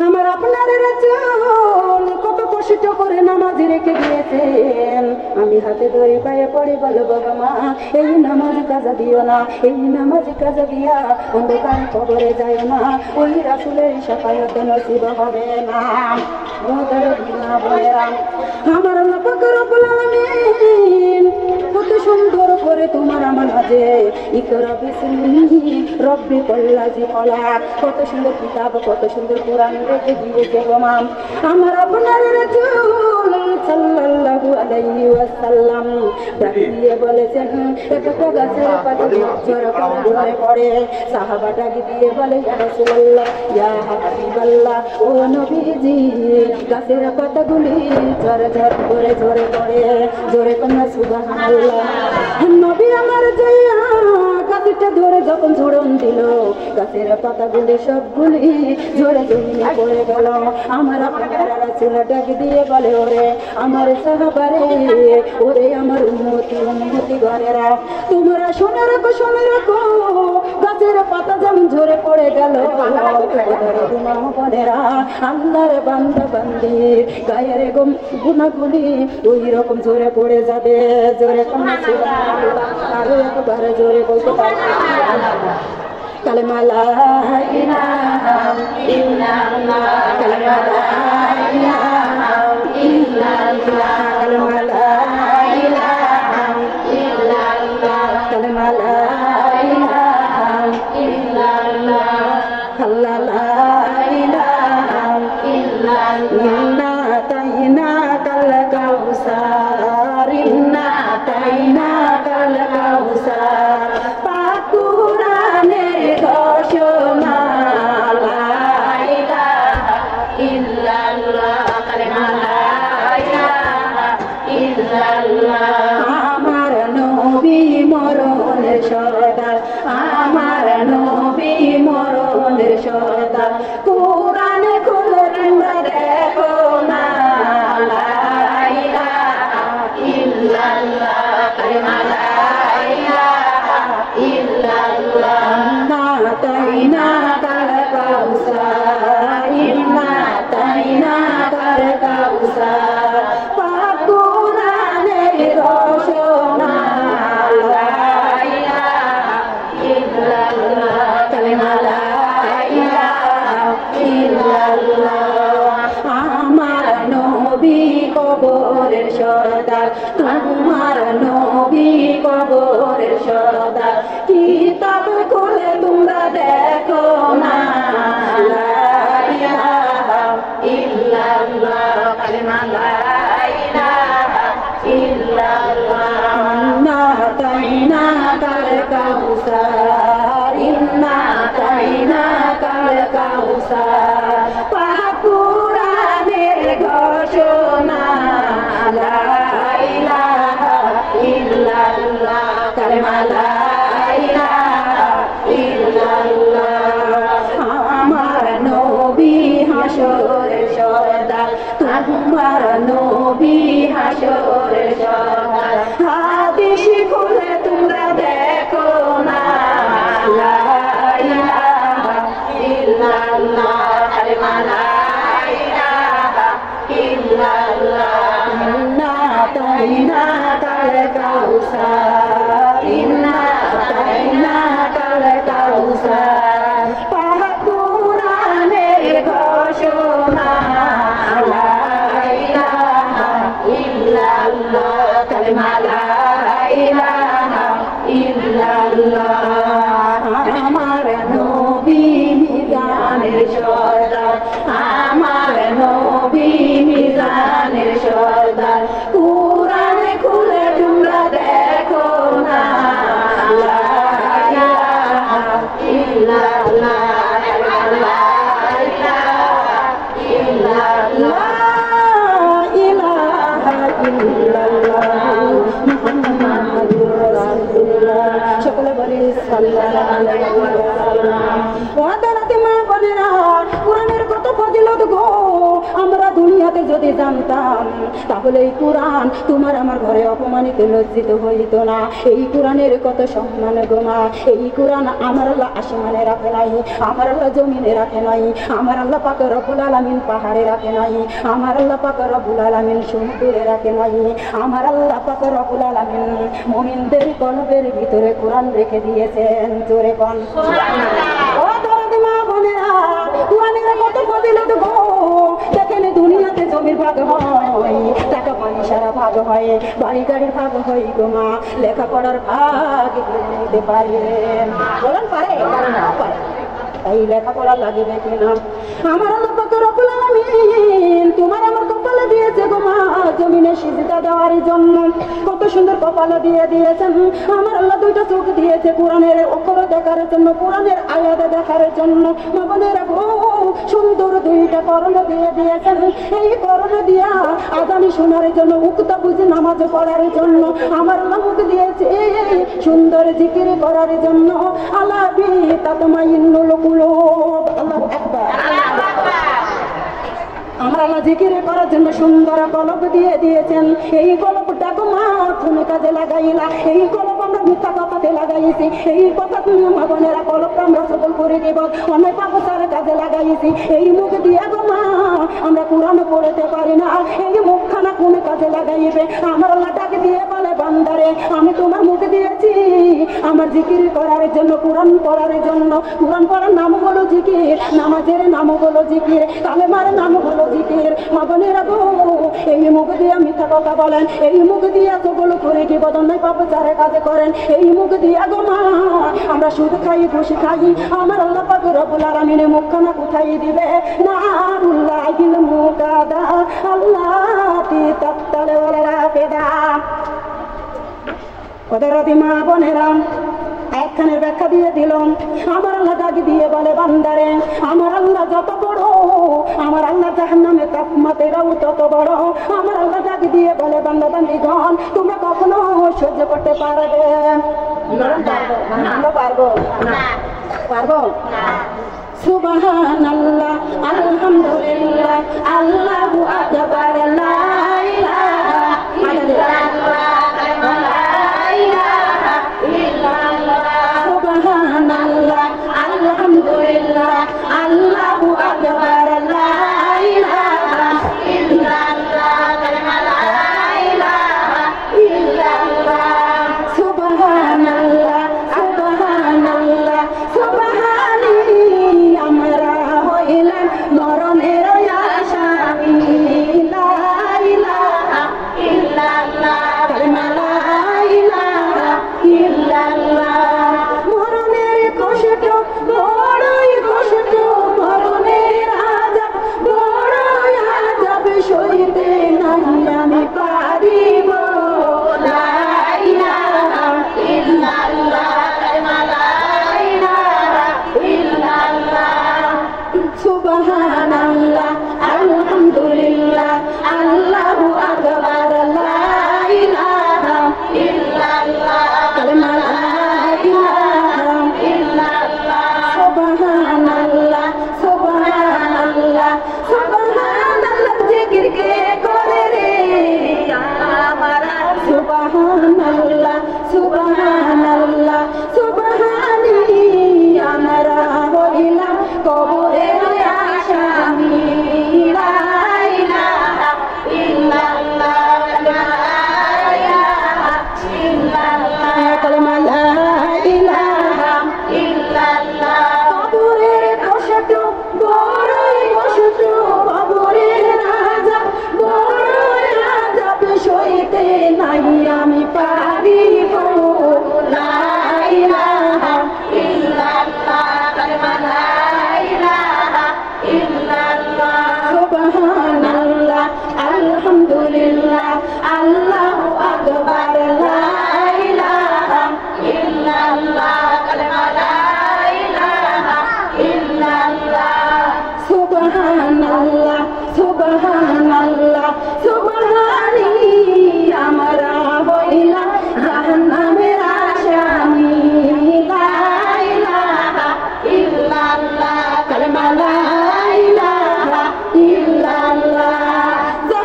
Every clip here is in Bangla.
আমার আপনার রাসূল কত কষ্ট করে নামাজ রেখে দিয়েছেন। আমি হাতে ধরে পায়ে পড়ে বলবো গো মা, এই নামাজ কাজা দিও না, এই নামাজ কাজা দিয়া অন্ধকার কবরে যায় না, ওই রাসূলের শাফায়াত নসিব হবে না। আমার আল্লাহ পাক রব্বুল আলামিন কত সুন্দর করে তোমার আমার মাঝে ইকরা বিসমিহি রব্বিকাল্লাযী খলাক, কত সুন্দর কিতাব, কত সুন্দর কোরআন রেখে দিয়েছে গো মা। আমার আপনার রাসূল সাল্লাল্লাহু আলাইহি ওয়াসাল্লাম দিয়ে বলেছেন, একটা গাছের পাতা ঝরে পড়ে, সাহাবাটা দিয়ে বলে ইয়া রাসূলুল্লাহ, ইয়া হাবিবাল্লাহ, ও নবীজি, গাছের পাতাগুলি ঝরে করে ঝরে পড়ে, জোরে কন্যা সুবহানাল্লাহ। নবী আমার যাইয়া গাছটা ধরে যখন ঝুড়ন দিল, গাছের পাতাগুলি সবগুলি ঝরে জমিনে পড়ে গেল। আমার আপনার রাসূল ডাক দিয়ে বলে, ওরে আমার সাহাবারে, ওরে আমার উম্মতি ঘরেরা, তোমরা শুনে রাখো, গাছের পাতা যেমন ঝরে পড়ে গেল, আল্লাহর বান্দা বান্দি গায়ের গুনাহগুলি ওই রকম ঝরে পড়ে যাবে। জোরে আরো একবার জোরে বলতে পারবে কালেমা লা ইলাহা ইল্লাল্লাহ, কালেমা লা ইলাহা ইল্লাল্লাহ, কালেমা লা ইলাহা ইল্লাল্লাহ, কালেমা লা ইলাহা ইল্লাল্লাহ, আল্লাহ লা ইলাহা ইল্লাল্লাহ, তাইনা কাল কাউসার, ইন্না তাইনা কাল কাউসার, পাকুরানের ঘোষণা লা ইলাহা ইল্লাল্লাহ, কালেমা লা ইলাহা ইল্লাল্লাহ। আমার নবী মরণের সরদার, আমার নবী মরণের সরদার, কোরআন খুলে তোমরা দেখো না, লা ইলাহা ইল্লাল্লাহ, কালেমা লা ইলাহা ইল্লাল্লাহ, না তাইনা কাল কাউসার, ইন্না তাইনা কাল কাউসার, পাক কোরআনের ঘোষণা লা ইলাহা ইল্লাল্লাহ, কালেমা লা ইলাহা ইল্লাল্লাহ। আমার নবী কবরের সরদার, তোমার নবী কবরের সরদার, কিতাব খুলে তোমরা দেখো না, লা ইলাহা ইল্লাল্লাহ, কালেমা লা ইলাহা ইল্লাল্লাহ, না তাইনা কাল কাউসার, ইন্না তাইনা কাল কাউসার, পাক কোরআনের ঘোষণা লা ইলাহা ইল্লাল্লাহ, কালেমা লা ইলাহা ইল্লাল্লাহ। আমার নবী হাসরের সরদার, তোমার নবী হাসরের সরদার, হাদিস খুলে তোমরা দেখো না, লা ইলাহা ইল্লাল্লাহ, কালেমা লা ইলাহা ইল্লাল্লাহ, না তাইনা কাল কাউসার, ইন্না তাইনা কাল কাউসার, পাক কোরআনের ঘোষণা লা ইলাহা ইল্লাল্লাহ, কালেমা লা ইলাহা ইল্লাল্লাহ। আমার নবী মিজানের সরদার, আমার নবী মিজানের সরদার, কোরআন খুলে তোমরা দেখো না, লা ইলাহা ইল্লাল্লাহ, লা ইলাহা ইল্লাল্লাহ, ইলাহা ইল্লাল্লাহ, মুহাম্মাদুর রাসূলুল্লাহ। সকলে বলি সাল্লাল্লাহু আলাইহি ওয়াসাল্লাম। ওয়াদারাতে মা বোনেরা, কোরআনের কত ফজিলত গো, আমরা দুনিয়াতে যদি জানতাম তাহলে এই কোরআন তোমার আমার ঘরে অপমানিত লজ্জিত হইত না। এই কোরআনের কত সম্মান গো মা। এই কোরআন আমার আল্লাহ আসমানে রাখে নাই, আমার আল্লাহ জমিনে রাখে নাই, আমার আল্লাহ পাক রব্বুল আলামিন পাহাড়ে রাখে নাই, আমার আল্লাহ পাক রব্বুল আলামিন সমুদ্রে রাখে নাই, আমার আল্লাহ পাক রব্বুল আলামিন মুমিনদের কলবের ভিতরে কোরআন রেখে দিয়েছেন। জোরে কোন সুবহানাল্লাহ। ও দরদি মা বোনেরা, কোরআনের কত ফজিলত গো। দেখেন দুনিয়াতে জমির ভাগ হয়, টাকা পয়সার ভাগ হয়, বাড়ি গাড়ির ভাগ হয় গো মা। লেখাপড়ার ভাগ নিতে পারেন? বলেন পারে? পারে। তাই লেখাপড়া লাগবে কিনা? আমার আল্লাহ পাক রব্বুল আলামিন তোমার আমার কপালে দিয়েছে গো মা জমিনে সিজদা দেওয়ার জন্য। কত সুন্দর কপালে দিয়ে দিয়েছেন। আমার আল্লাহ দুইটা চোখ দিয়েছে কোরআনের অক্ষর দেখার জন্য, কোরআনের আয়াত দেখার জন্য। মা বোনেরা গো, সুন্দর দুইটা কর্ণ দিয়ে দিয়েছেন। এই কর্ণ দিয়া আযান শোনার জন্য, উক্তা বুঝে নামাজ পড়ার জন্য। আমার আল্লাহ মুখ দিয়েছে সুন্দর জিকির করার জন্য। আলা বি তাতমাইন্নুল কুলুব। আল্লাহু আকবার। আমার আল্লাহ জিকির করার জন্য সুন্দর কলব দিয়ে দিয়েছেন। এই কলবটা গো মা তুমি কাজে লাগাইলা। এই কলব আমরা মিথ্যা কথাতে লাগাইছি। এই কথা তুমি মা বোনেরা কলবটা আমরা সফল করে দেব, অনেক পাপসার কাজে লাগাইছি। এই মুখ দিয়ে গো মা আমরা কোরআন পড়তে পারি না। এই মুখখানা কোন কাজে লাগাইবে? আমার আল্লাহ ডাক দিয়ে বলে বান্দারে আমি তোমার মুখ দিয়েছি আমার জিকির করার জন্য, কোরআন পড়ার জন্য। কোরআন পড়ার নাম হলো জিকির, নামাজের নাম হলো জিকির, কালেমার নাম হলো জিকির। মা বোনেরা গো, এই মুখ দিয়ে মিথ্যা কথা বলেন, এই মুখ দিয়ে কবল করে কি বদনাই পাপচারের কাজ করেন। এই মুখ দিয়ে গো মা আমরা সুদ খাই, খুশি খাই। আমার আল্লাহ পাক রব্বুল আলামিন মুখখানা কোথায় দিবে? নারুল্লাহিল মুকাদা আল্লাতি তাত্তালে ওয়ালা রাফিদা। ওদেরদি মা বোনেরা একখানের ব্যাখ্যা দিয়ে দিলাম। আমার আল্লাহ ডাক দিয়ে বলে বান্দারে আমার আল্লাহ যত বড়, আমার আল্লাহ জাহান্নামে তাপমাত্রাও তত বড়। আমার আল্লাহ ডাক দিয়ে বলে বান্দা বান্দিগণ তোমরা কখনো সহ্য করতে পারবে? আমরা পারবো না? পারবো না? সুবহানাল্লাহ, আলহামদুলিল্লাহ, আল্লাহু আকবার, লা ইলাহা ইল্লাল্লাহ, আলহামদুলিল্লাহ, আল্লাহু আকবার, লা ইলাহা ইল্লাল্লাহ, লা ইলাহা ইল্লাল্লাহ, সুবহানাল্লাহ, সুবহানাল্লাহ, সুবহানি। আমরা হইলাম মরণের আসামি, লা ইলাহা ইল্লাল্লাহ, কালিমা লা ইলাহা ইল্লাল্লাহ। মরণের কষ্ট বড়ই কষ্ট, মরণের আযাব বড়ই আযাব, সইতে নাহি আমি পারিব, লা ইলাহা ইল্লাল্লাহ, কালিমা লা ইলাহা ইল্লাল্লাহ, সুবহানাল্লাহ, আলহামদুলিল্লাহ, আল্লাহু আকবার, লা ইলাহা ইল্লাল্লাহ, কালিমা লা ইলাহা ইল্লাল্লাহ, সুবহানাল্লাহ, সুবহানাল্লাহ, সুবহানাল্লাহ। জিকির কে করে রে আমারা? সুবহানাল্লাহ, সুবহানাল্লাহ, সুবহানি। আমরা হইলাম কবরের আসামি, লা ইলাহা ইল্লাল্লাহ, লা ইলাহা ইল্লাল্লাহ, কালিমা লা ইলাহা ইল্লাল্লাহ। কবরের কষ্ট বড়ই কষ্ট, কবরের আযাব বড়ই আযাব, সইতে নাহি আমি পারিব, লা ইলাহা ইল্লাল্লাহ, কালিমা লা ইলাহা ইল্লাল্লাহ, সুবহানাল্লাহ, আলহামদুলিল্লাহ, আল্লাহু আকবার, লা ইলাহা ইল্লাল্লাহ, কালিমা লা ইলাহা ইল্লাল্লাহ, সুবহানাল্লাহ, সুবহানাল্লাহ, সুবহানি। আমরা হইলাম জাহান্নামের আসামি, লা ইলাহা ইল্লাল্লাহ, কালিমা লা ইলাহা ইল্লাল্লাহ।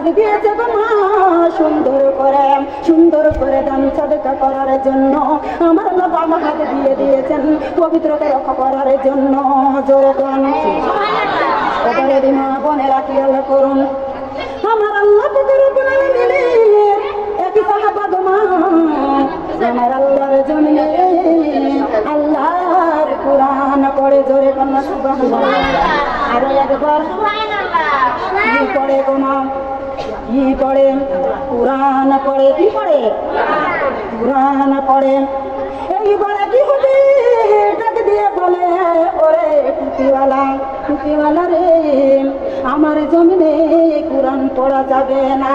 কাজ দিয়েছে গো মা সুন্দর করে দান সাদকা করার জন্য। আমার আল্লাহ বাম হাত দিয়ে দিয়েছেন পবিত্রতা রক্ষা করার জন্য। জোরে সুবহানাল্লাহ। মা বোনেরা খেয়াল করুন, আমার আল্লাহ রব্বুল আলামিনের এক সাহাবা গো মা, আমার আল্লাহর জমিনে আল্লাহর কোরআন পড়ে। জোরে কন্যা সুবহানাল্লাহ। আরো একবার সুবহানাল্লাহ। কি পড়ে গো মা? কি পড়ে? কোরআন পড়ে। কি পড়ে? কোরআন পড়ে। এইবারে কি হবে? ডাক দিয়ে বলে, ওরে টুপিওয়ালা রে, আমার জমিনে কোরআন পড়া যাবে না।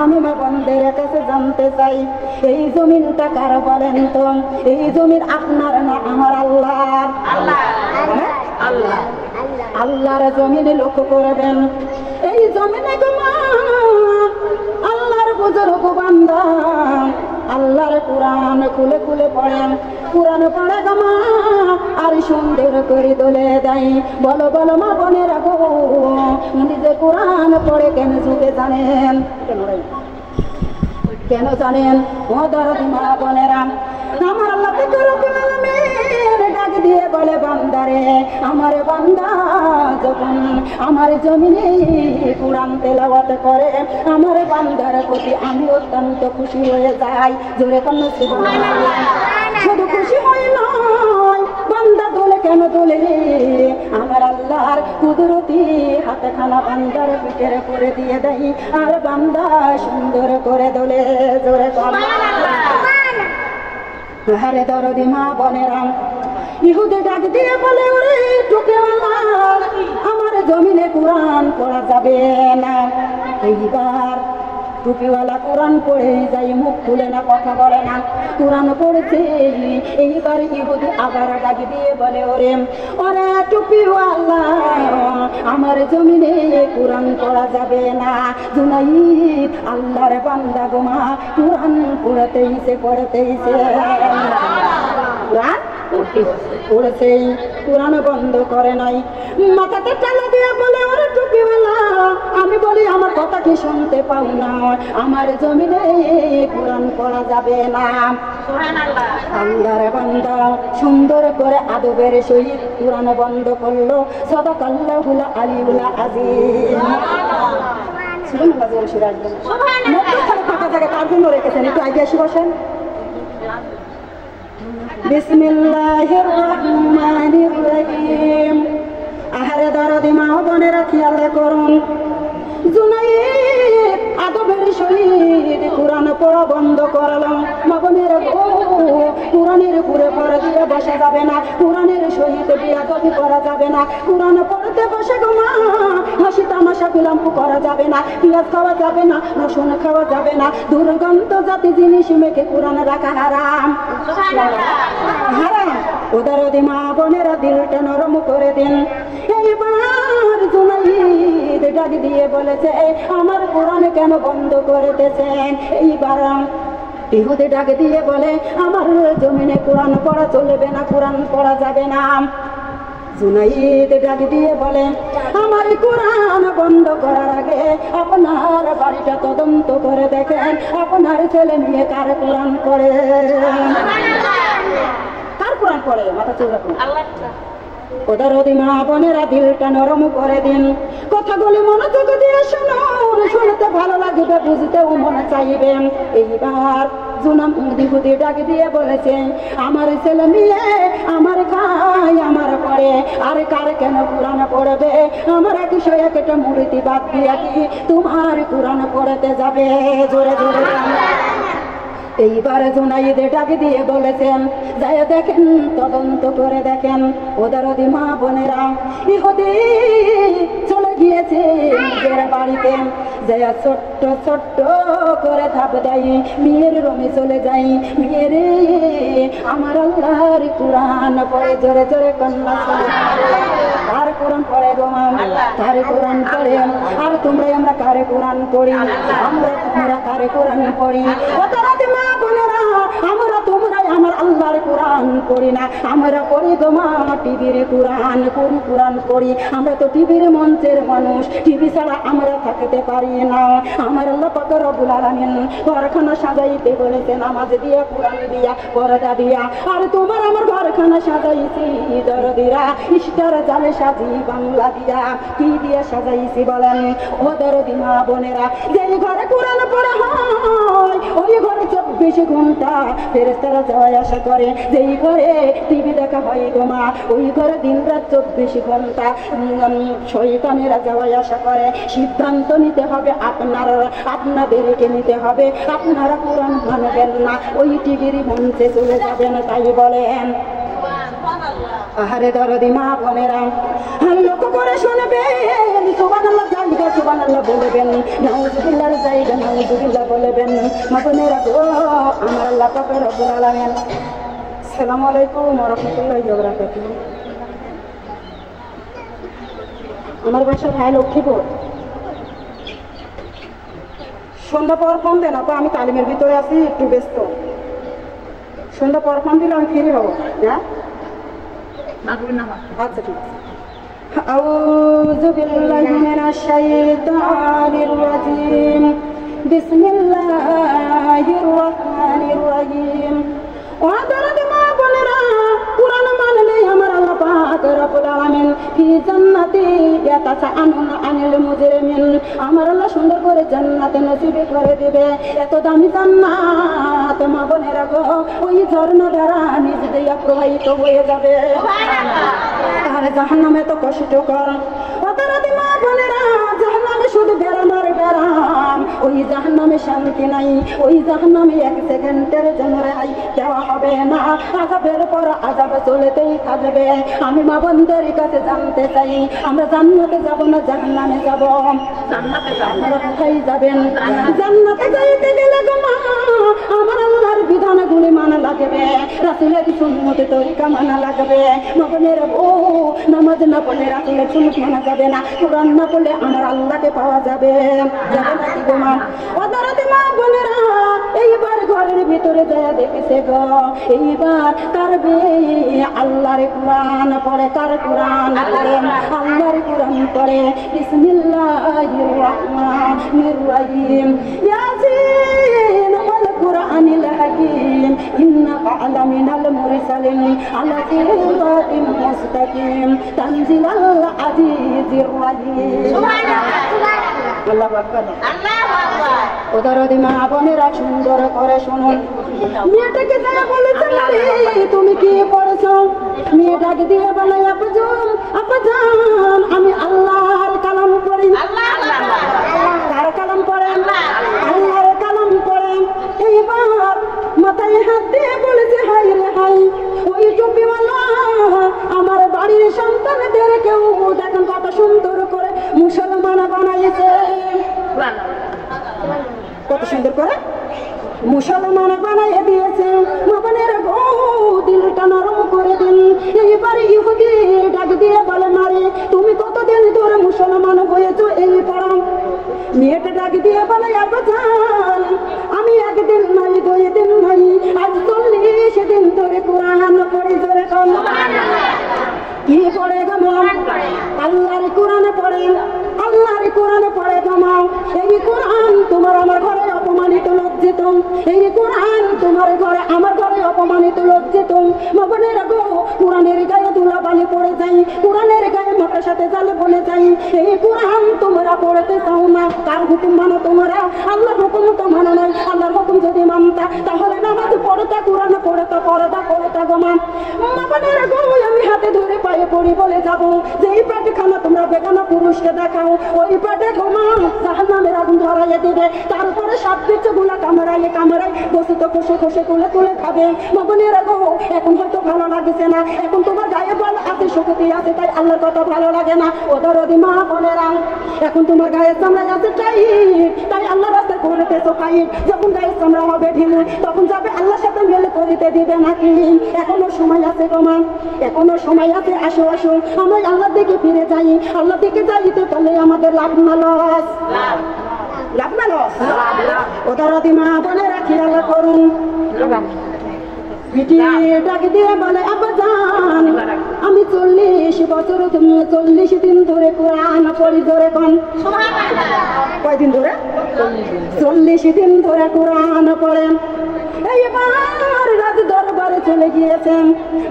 আমি মা বোনদের কাছে জানতে চাই, এই জমিনটা কার বলেন তো? এই জমিন আপনার না আমার আল্লাহর? আল্লাহর জমিনে লক্ষ্য করবেন, এই জমিনে গো মা আল্লাহর বুজুর্গ বান্দা আল্লাহর কোরআন খুলে খুলে পড়েন। কোরআন পড়ে গো মা আর সুন্দর করে দলে দেয়। বলো বলো মা বোনেরা গো, নিজে কোরআন পড়ে কেন যুগে জানেন? কেন জানেন? ও দরদি মা বোনেরা, আমার আল্লাহ রব্বুল আলামিন ডাক দিয়ে বলে, বান্দারে, আমার বান্দা যখন আমার জমিনে কোরআন তেলাওয়াত করে, আমার বান্দার প্রতি আমি অত্যন্ত খুশি হয়ে যাই। জোরে কান্না সুবহানাল্লাহ। শুধু খুশি হই নয়, বান্দা দোলে কেন দোলে? আমার আল্লাহর কুদরতি হাতখানা বান্দার পিঠের করে দিয়ে দেয় আর বান্দা সুন্দর করে দোলে। জোরে সুবহানাল্লাহ। হারে দরদি মা বোনেরা, ইহুদে ডাক দিয়ে বলে, ওরে টুপিওয়ালা, আমার জমিনে কোরআন পড়া যাবে না। এইবার টুপিওয়ালা কোরআন পড়ে যাই, মুখ খুলে না, কথা বলে না, কোরআন পড়েছে। এইবার ইহুদি আবার ডাক দিয়ে বলে, ওরে টুপিওয়ালা, আমার জমিনে কোরআন পড়া যাবে না। জুনাইদ আল্লাহর বান্দা গো মা, কোরআন পড়তেইছে কোরআন পড়েছেই, কোরআন বন্ধ করে নাই। মাথাতে টালা দিয়ে বলে, ওরে টুপিওয়ালা, আমি বলি আমার কথা কি শুনতে পাও না? আমার জমিনে কোরআন পড়া যাবে না। আল্লাহর বান্দা সুন্দর করে আদবের সহিত কোরআন বন্ধ করলো। সাদাকাল্লাহুল আলিউল আযীম। সুবহানাল্লাহ। জোরে সুরে আসবেন। সুবহানাল্লাহ। ফাঁকা জায়গা কার জন্য রেখেছেন? একটু আগে এসে বসেন। বিসমিল্লাহির রহমানির রহিম। আহারে দরদি মা বোনেরা খেয়াল করুন, জুনাইদ আদবের সহিত কোরআন পড়া বন্ধ করলাম। মা বোনেরা গো, কোরআনের উপরে পড়া দিয়ে বসা যাবে না, কোরআনের সহিত বিয়াদবি করা যাবে না। কোরআন পড়তে বসে গো মা হাসি তামাশা বিলম্ব করা যাবে না, পিঁয়াজ খাওয়া যাবে না, রসুন খাওয়া যাবে না, দুর্গন্ধ জাতি জিনিস মেখে কোরআন রাখা হারাম। হারাম। ওদারদি মা বোনেরা দিলটা নরম করে দিন। এইবার জুনাইদ ডাক দিয়ে বলেছে, আমার কোরআন কেন বন্ধ করতেছেন? এইবার ইহুদি ডাক দিয়ে বলে, আমার জমিনে কোরআন পড়া চলবে না, কোরআন পড়া যাবে না। জুনাইদ ডাক দিয়ে বলে, আমার কোরআন বন্ধ করার আগে আপনার বাড়িটা তদন্ত করে দেখেন, আপনার ছেলে মেয়ে কার কোরআন পড়ে। কার কোরআন পড়ে? মাথা চুল রাখুন। ওদারদি মা বোনেরা দিলটা নরম করে দিন। কথাগুলি মনোযোগ দিয়ে শুনুন, শুনতে ভালো লাগবে, বুঝতেও মনে চাইবে। এইবার জুনাম ইহুদি ডাক দিয়ে বলেছে, আমার ছেলে মেয়ে আমার খায়, আমার পড়ে, আর কার কেন কোরআন পড়বে? আমার বিষয় একটা মূর্তি বাদ দিয়ে কি তোমার কোরআন পড়তে যাবে? জোরে জোরে। এইবার জুনাইদ ডাক দিয়ে বলেছেন, যাই দেখেন, তদন্ত করে দেখেন। ওদারদি মা বোনেরা, ইহুদি চলে গিয়েছে নিজের বাড়িতে, যাইয়া ছোট্ট ছোট্ট করে ধাপ দেয়, মেয়ের রুমে চলে যাই। মেয়েরে, আমার আল্লাহর কোরআন পড়ে। জোরে জোরে কন্যা। কার কোরআন পড়ে গো মা? কার কোরআন পড়ে? আর তোমরাই আমরা কারে কোরআন পড়ি? আমরা তোমরা কারে কোরআন পড়ি? ওদারদি মা বোনেরা, আমরা তোমরাই আমার আল্লাহর কোরআন পড়ি না, আমরা পড়ি তোমা টিভির কোরআন পড়ি। আমরা তো টিভির মঞ্চের মানুষ, টিভি ছাড়া আমরা থাকতে পারি না। আমার আল্লাহ পাক রব্বুল আলামিন ঘরখানা সাজাইতে বলেছে নামাজ দিয়া, কোরআন দিয়া, পর্দা দিয়া। আর তোমার আমার ঘরখানা সাজাইছি দরদিরা স্টার জালে সাজি বাংলা দিয়া। কি দিয়া সাজাইছি বলেন ও দরদি মা বোনেরা? যেই ঘরে কোরআন পড়া হয় ওই ঘরে 24 ঘন্টা ফেরেশতারা যাওয়া আসা করে। যেই ঘরে টিভি দেখা হয় গো মা, ওই ঘরে দিনরাত 24 ঘন্টা শয়তানেরা যাওয়া আসা করে। সিদ্ধান্ত নিতে হবে আপনাদেরকে নিতে হবে। আপনারা কোরআন মানবেন না, ওই টিভির মঞ্চে চলে যাবেন, তাই বলেন। আহারে দরদি মা বোনেরা লক্ষ্য করে শুনবেন, সুবহানাল্লাহ জায়গা সুবহানাল্লাহ বলবেন, নাউজুবিল্লাহর জায়গা নাউজুবিল্লাহ বলবেন। মা বোনেরা গো, আমার আল্লাহ পাক রব্বুল আলামিন। আসসালামু আলাইকুম ওয়া রাহমাতুল্লাহি ওয়া বারাকাতুহু। আমার বাসা ভাই লক্ষ্মীপুর। সন্ধ্যা পর ফোন দেন আপা, আমি তালিমের ভিতরে আছি, একটু ব্যস্ত। সন্ধ্যা পর ফোন দিলে আমি ফ্রি হবো। হ্যাঁ আচ্ছা ঠিক আছে। আউযু বিল্লাহি মিনাশ শাইতানির রাজিম। বিসমিল্লাহির রাহমানির রাহিম। ওয়া দরদি মা বোনেরা, কোরআন মানলে আমার আল্লাহ পাক রব্বুল আলামিন ফি জান্নাতি ইয়াতাসাআলুনা আনিল মুজরিমিন। আমার আল্লাহ সুন্দর করে জান্নাতে নসিব করে দিবে। এত দামি জান্নাত মা বোনেরা গো, ওই ঝর্ণা দ্বারা নিজ দিয়া প্রবাহিত হয়ে যাবে। আর জাহান্নামে তো কষ্টকর। অপরাধী মা বোনেরা, জাহান্নামে শুধু বেরাম আর বেরাম। ওই জাহান্নামে শান্তি নাই, ওই জাহান্নামে 1 সেকেন্ডের জন্য রেহাই দেওয়া হবে না। আযাবের পর আযাব চলতেই থাকবে। আমি মা বোনদের কাছে জানতে চাই, আমরা জান্নাতে যাব না জাহান্নামে যাব? জান্নাতে যাব। আপনারা কোথায় যাবেন? জান্নাতে যাইতে গেলে গো মা, আমার আল্লাহর বিধানগুলি মানা লাগবে, রাসূলের সুন্নতে তরিকা মানা লাগবে। মা বোনেরা ও, নামাজ না পড়লে রাসূলের সুন্নত মানা যাবে না, কোরআন না পড়লে আমার আল্লাহকে পাওয়া যাবে যাবে না কি গো মা? ওদরদি মা বোনেরা, এইবার ঘরের ভিতরে যায় দেখেছে গো, এইবার তার আল্লাহর কোরআন পড়ে, তার কোরআন পড়ে, আল্লাহর কোরআন পড়ে। বিসমিল্লাহির রাহমানির রাহিম। ইয়াসিন ওয়াল কুরআনিল হাকীম, ইন্নাকা আলামিনাল মুরসালিন আলা সিরাতিন মুস্তাকিম, তানজিলাল আজিজির রাহিম। সুবহানাল্লাহ, আল্লাহু আকবার, আল্লাহু আকবার। ওদরদি মা বোনেরা সুন্দর করে শুনুন। মেয়েটাকে যা বলেছে তুমি কি পড়েছো? মেয়েটাকে দিয়ে বলে আপাজান আমি আল্লাহর কালাম পড়ি। কার কালাম পড়েন? আল্লাহর কালাম পড়েন। এইবার মাথায় হাত দিয়ে বলেছে হাই রে হাই, ওই টুপিওয়ালা আমার বাড়ির সন্তানদের কেউ দেখেন কত সুন্দর করে মুসলমান বানাইছে। কত সুন্দর করে মুসলমান বানাইয়ে দিয়েছে। মাবানের গো, দিলটা নরম করে দিন। এইবারে ইহুদি ডাক দিয়ে বলে মারে, তুমি কতদিন ধরে মুসলমান হয়েছো এই পড়াম? মেয়েটা ডাক দিয়ে বলে আপাজান আমি 1 দিন নাই 2 দিন নাই, আজ 40 দিন ধরে কোরআন পড়ি। ধরে কি পড়ে গো মা? আল্লাহর কোরআন পড়ে, আল্লাহর কোরআন পড়ে গো মা। এই কোরআন তোমার আমার ঘরে অপমানিত লজ্জিত, এই কোরআন তোমার ঘরে আমার ঘরে অপমানিত লজ্জিত। মা বোনেরা গো, কোরআনের গায়ে ধুলাবালি পড়ে যাই, কোরআনের গায়ে মাথার সাথে জালে বলে যাই। এই কোরআন তোমরা পড়তে চাও না, কার হুকুম মানো তোমরা? আল্লাহর হুকুম তো মানো নাই। আল্লাহর হুকুম যদি মানতা তাহলে নামাজ পড়তা, কোরআন পড়তা, পর্দা করতা গো মা। মা বোনেরা গো, আমি হাতে ধরে পায়ে পড়ি বলে যাবো, যেই পেটে খানা তোমরা বেগানা পুরুষকে দেখাও, ওই পেটে গো মা জাহান্নামের আগুন ধরাইয়ে দিবে। তারপরে সাপ বিচ্ছুগুলা কামড়াইয়ে বসে খসে খসে তুলে তুলে খাবে। মা বোনেরা গো, এখন হয়তো ভালো লাগছে না, এখন তোমার গায়ে বল আছে, শক্তি আছে, তাই আল্লাহর কথা ভালো লাগে না। ওদরদি মা বোনেরা, এখন তোমার গায়ের চামড়া আছে তাই আল্লাহ রাস্তায় করতেছো খাই। যখন গায়ের চামড়া হবে ঢিল, তখন যাবে আল্লাহর সাথে মেলে করিতে দিবে নাকি? এখনো সময় আছে গো মা, এখনো সময় আছে। আসো আসো, আমরা আল্লাহর দিকে ফিরে যাই। আল্লাহ দিকে যাইতে পারলে আমাদের লাভ না লস? লাভ না লস? ওদরদি মা বোনেরা খেয়াল করুন। বিটি ডাক দিয়ে বলে আব্বাজান আমি 40 বছর 40 দিন ধরে কোরআন পড়ি ধরে কোন কয়দিন ধরে 40 দিন ধরে কোরআন পড়েন এইবার রাজ দরবারে চলে গিয়েছেন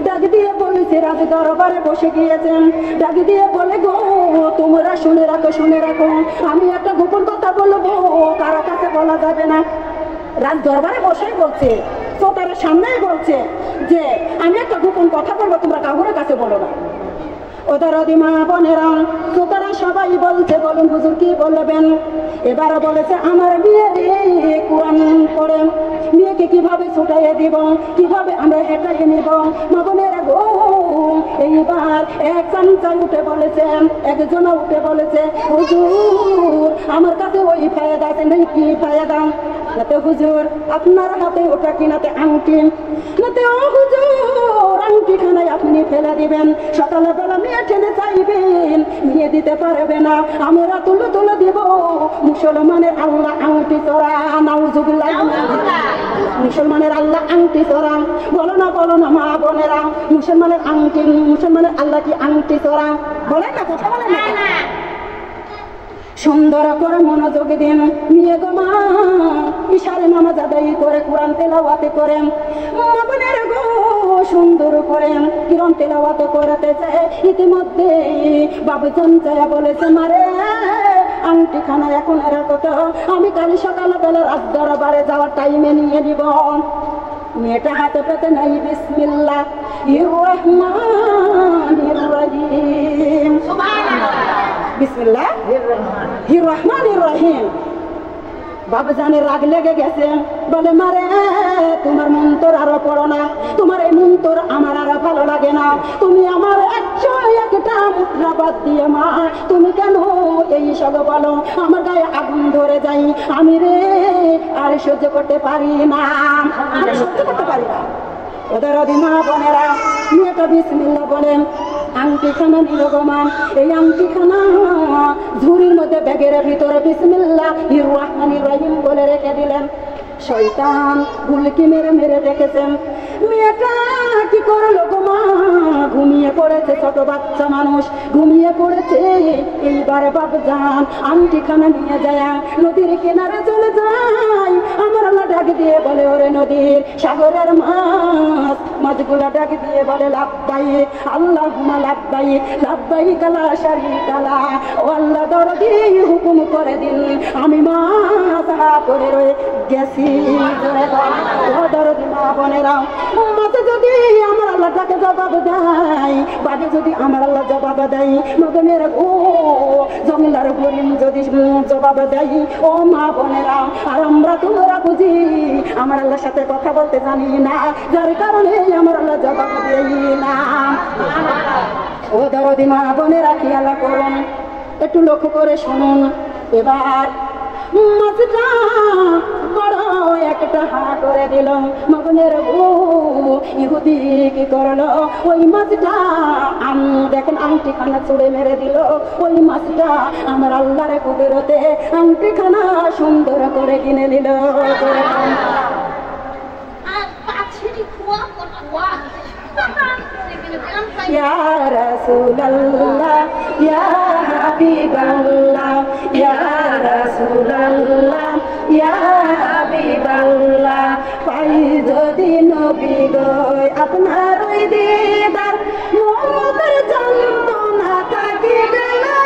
ডাক দিয়ে বলেছে রাজ দরবারে বসে গিয়েছেন ডাক দিয়ে বলে গো তোমরা শুনে রাখো আমি একটা গোপন কথা বলবো কারো কাছে বলা যাবে না রাজ দরবারে বসেই বলছে শ্রোতার সামনেই বলছে যে আমি একটা গোপন কথা বলবো তোমরা কাউরের কাছে বলো না ওদের মা বোনেরা শ্রোতারা সবাই বলছে বলুন হুজুর কি বলবেন এবার বলেছে আমার মেয়ে কোরআন পড়ে মেয়েকে কিভাবে ছুটাইয়ে দিব কিভাবে আমরা হেঁটাইয়ে নিব মা বোনেরা গো এইবার এক চামচা উঠে বলেছেন একজন উঠে বলেছে হুজুর আমার কাছে ওই ফায়দা আছে নেই কি ফায়দা নাতে হুজুর আপনার হাতে ওটা কিনাতে আংটি নাতে ও হুজুর আংটি খানায় আপনি ফেলে দিবেন সকালবেলা মেয়ে ঠেলে চাইবেন নিয়ে দিতে পারবে না আমরা তুলে দিব মুসলমানের আল্লাহ আংটি চোরা নাউজুবিল্লাহ মুসলমানের আল্লাহ আংটি চোরা বলো না মা বোনেরা মুসলমানের আল্লাহ কি আংটি চোরা বলেন না কথা বলেন না সুন্দর করে মনোযোগ দিন মেয়ে গো মা ইশারে নামাজ আদায় করে কোরআন তেলাওয়াত করেন মা বোনেরা গো সুন্দর করে কোরআন তেলাওয়াত করতেছে ইতিমধ্যে বাবুজান চায়া বলেছে মারে আংটি খানা এখন রাখো তো আমি কাল সকালবেলা রাত দরবারে যাওয়ার টাইমে নিয়ে নিব মেয়েটা হাতে পেতে নাই বিসমিল্লাহির রহমানির রহিম বিসমিল্লাহির রহমানির রহিম বাবুজানের রাগ লেগে গেছে বলে মারে তোমার মন্তর আরো পড়ো না তোমার এই মন্তর আমার আরো ভালো লাগে না তুমি আমার 101টা মুদ্রা বাদ দিয়ে মা তুমি কেন এই সব বলো আমার গায়ে আগুন ধরে যাই আমি রে আর সহ্য করতে পারি না ওদের মা বোনেরা মেয়েটা বিসমিল্লাহ বলেন আংটি খানা নিল গোমান এই আংটি খানা ঝুড়ির মধ্যে ব্যাগের ভিতরে বিসমিল্লাহির রহমানির রহিম বলে রেখে দিলেন শয়তান গুলকি মেরে রেখেছেন মেয়েটা কি করলো গো মা ঘুমিয়ে পড়েছে ছোট বাচ্চা মানুষ ঘুমিয়ে পড়েছে এইবার বাবজান আংটি খানা নিয়ে যায় নদীর কিনারে চলে যায় আমার আল্লাহ ডাক দিয়ে বলে ওরে নদীর সাগরের মাছগুলা ডাক দিয়ে বলে লাব্বাইক আল্লাহুম্মা লাব্বাইক লা শারীকা লাক ও আল্লাহ দরদি হুকুম করে দিন আমি মাছ হাত করে রয়ে গেছি ও দরদি মা বোনেরা মাছে যদি আমার আল্লাহ ডাকে জবাব দেয় বাঘে যদি আমার আল্লাহ জবাব দেয় মগনের ও জমিলার হরিণ যদি জবাব দেয় ও মা বোনেরা আর আমরা তোমরা বুঝি আমার আল্লাহর সাথে কথা বলতে জানি না যার কারণে আমার আল্লাহ জবাব দেই না ও দরদি মা বোনেরা খেয়াল করুন একটু লক্ষ্য করে শুনুন এবার মাছটা বড় একটা হা করে দিল মগনের ইহুদি কি করলো ওই মাছটা দেখেন আংটি খানা ছুড়ে মেরে দিল ওই মাছটা আমার আল্লাহর কুদরতে আংটি খানা সুন্দর করে কিনে নিল Ya Rasulullah, Ya Habiballah, Ya Rasulullah, Ya Habiballah. পাই যদি নবী গয় আপনার ওই দিদার মোদের যন্ত্রণা থাকিবে না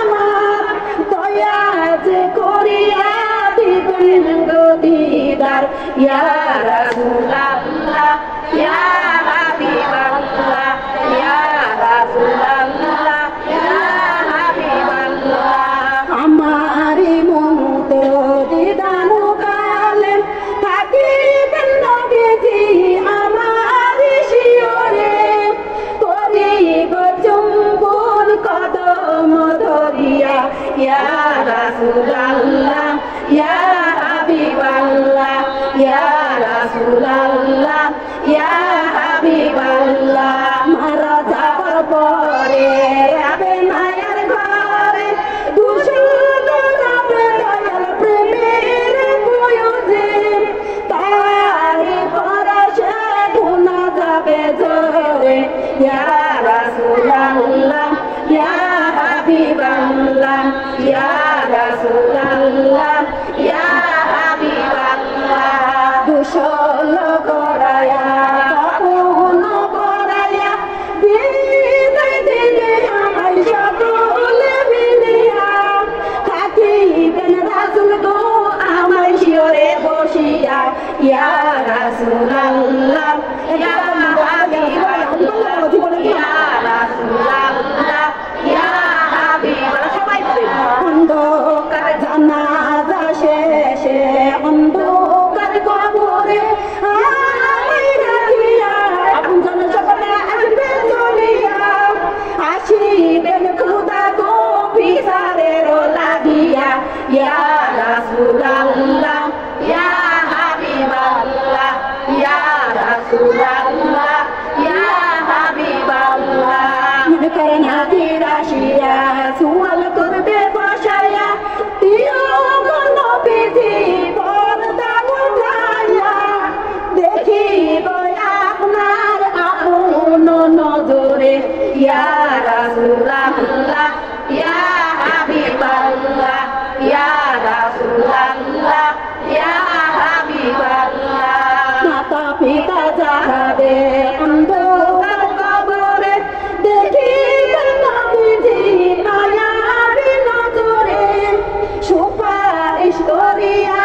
আমার দয়া যে করিয়া দিবেন গো দিদার ইয়া রাসূলুল্লাহ ইয়া হাবিবাল্লাহ ইয়া রাসূলুল্লাহ ইয়া হাবিবাল্লাহ আমারি মন্ত্র দিদানু কালে থাকিবেন নবীজি আমারি শিয়রে করিব চুম্বন কদম ধরিয়া ইয়া রাসূলুল্লাহ ইয়া হাবিবাল্লাহ ইয়া রাসূল ইয়া রাসূলুল্লাহ ইয়া হাবিবাল্লাহ ইয়া রাসূলুল্লাহ ইয়া হাবিবাল্লাহ সবাই বলে অন্ধকার জানাজা শেষে অন্ধকার কবরে আপনজন সকলে আসবে চলিয়া আসিবেন খোদা গো বিচারের লাগিয়া ইয়া রাসূলুল্লাহ ইয়া হাবিবাল্লাহ ইয়া রাসূলুল্লাহ ইয়া হাবিবাল্লাহ মনে করেন হাজির আসিয়া সুয়াল করবে বসায়া প্রিয় নবীজি পর্দা উঠাইয়া দেখিব আপনার আপন নজরে ইয়া রাসূলুল্লাহ ইয়া হাবিবাল্লাহ ইয়া রাসূলুল্লাহ ইয়া হাবিবাল্লাহ মাতা পিতা যাবে অন্ধকার কবরে দেখিবেন নবীজি মায়ার নজরে সুপারিশ করিয়া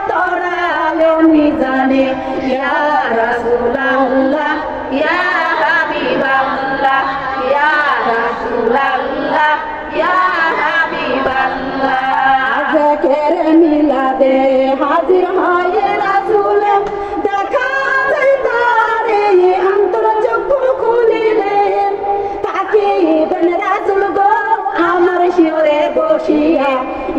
তরালো মিজানে ইয়া রাসূলুল্লাহ ইয়া হাবিবাল্লাহ ইয়া রাসূলুল্লাহ ইয়া হাবিবাল্লাহ আজকের মিলাদে হাজির হয় রাসূল দেখা যায় তারে অন্তর চক্ষু খুলিলে তাকিবেন রাসূল গো আমার শিরে বসিয়া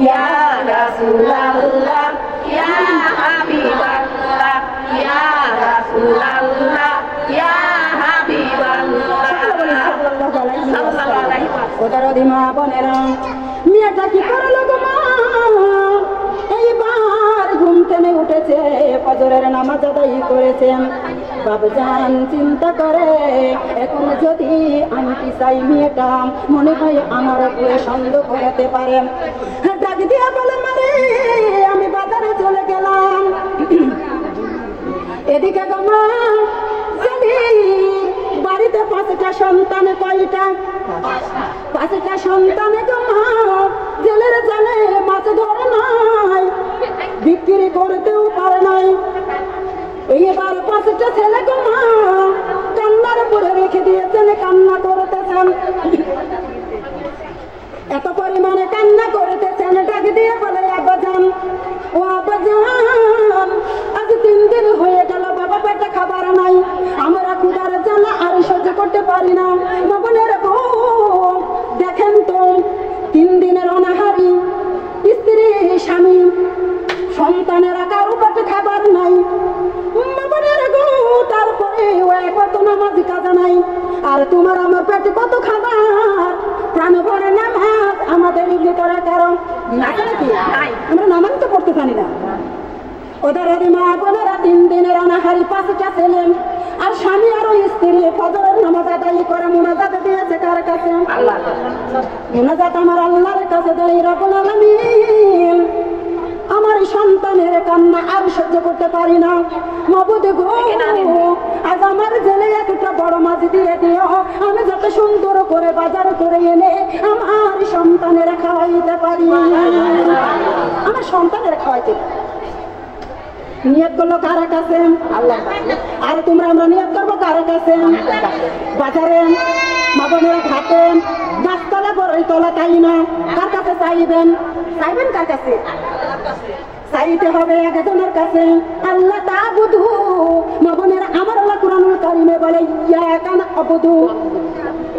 ইয়া রাসূলুল্লাহ ইয়া হাবিবাল্লাহ ইয়া রাসূলুল্লাহ ইয়া হাবিবাল্লাহ সাল্লাল্লাহু আলাইহি ওয়াসাল্লাম ওদার দিমা বনেরা মিয়াটা কি করলো গো মা এইবার ঘুম থেকে উঠেছে ফজরের নামাজ আদায় করেছেন বাবজান চিন্তা করে এখন যদি আমি কি চাই মেয়েটা মনে হয় আমার উপরে সন্দেহ করতে পারে ডাক দিয়া বলে মারে আমি বাজারে চলে গেলাম এদিকে গো মা বাড়িতে 5টা সন্তান কয়টা 5টা সন্তান গো মা জেলের জালে মাছ ধরে নাই বিক্রি করতেও পারে নাই এইবার 5টা ছেলে গো মা কান্নার উপরে রেখে দিয়েছেন কান্না করতেছেন এত পরিমাণে কান্না করতেছেন ডাক দিয়ে বলে আব্বাজান ও আব্বাজান আজ 3 দিন হয়ে গেল বাবা পেটে খাবার নাই আমরা ক্ষুধার জ্বালা আর সহ্য করতে পারি না বোনের বউ দেখেন তো 3 দিনের অনাহারি স্ত্রী স্বামী সন্তানেরা কারো পেটে খাবার নাই বোনের বউ তারপরে কত নামাজি কাজা নাই আর তোমার আমার পেটে কত খাবার প্রাণ ভরে নামাজ আমাদের ভিতরে কারণ আমরা নামাজ তো পড়তে জানি না ওদের মা বোনেরা 3 দিনের অনাহারি 5টা ছেলে আর স্বামী আর স্ত্রী ফজরের নামাজ আদায় করে মুনাজাত দিয়েছে কার কাছে আল্লাহ মুনাজাত আমার আল্লাহর কাছে দেই রব্বুল আলামিন আমার সন্তানের কান্না আর সহ্য করতে পারি না মাবুদ গো আজ আমার জেলে একটা বড় মাছ দিয়ে দিও আমি যত সুন্দর করে বাজার করে এনে আমার সন্তানের খাওয়াইতে পারি আমার সন্তানের খাওয়াইতে নিয়ত করলো কার কাছে আল্লাহ আর তোমরা আমরা নিয়ত করবো কার কাছে বাজারে মা বোনেরা ঘাটে গাছতলা বড়ই তলা তাই না কার কাছে চাইবেন কার কাছে চাইতে হবে একজনের কাছে আল্লাহ তাবুদু মা বোনেরা আমার আল্লাহ কুরআনুল কারীমে বলে ইয়াকা নাবুদু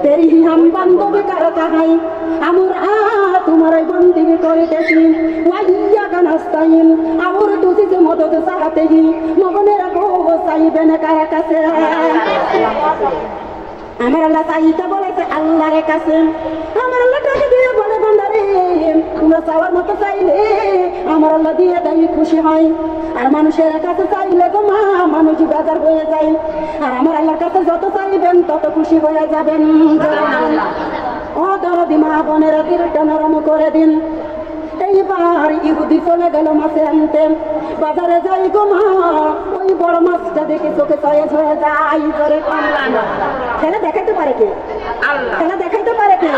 তেরি हम बंदगी करता है আমরা তোমার বন্দী করিতেছি ওয়াইয়াকা নাস্তাইন আর তুই যে মদত চাইতে মা বোনেরা গো চাইবেন কার কাছে আমার আল্লাহ চাইতে বলেছে আল্লাহর কাছে আমার আল্লাহ টাকা দিয়ে বলে বান্দারে তোমরা চাওয়ার মতো চাইলে আমার আল্লাহ দিয়ে দেয় খুশি হয় আর মানুষের কাছে চাইলে গো মা মানুষ বাজার হয়ে যায় আর আমার আল্লাহর কাছে যত চাইবেন তত খুশি হয়ে যাবেন ও দরদি মা বোনেরা দিলটা নরম করে দিন এইবার ইহুদি চলে গেল মাছে আনতে বাজারে যাই গো মা ওই বড় মাছটা দেখে চোখে চয়েস হয়ে যায় করে খেলা দেখাইতে পারে কে খেলা দেখাইতে পারে কে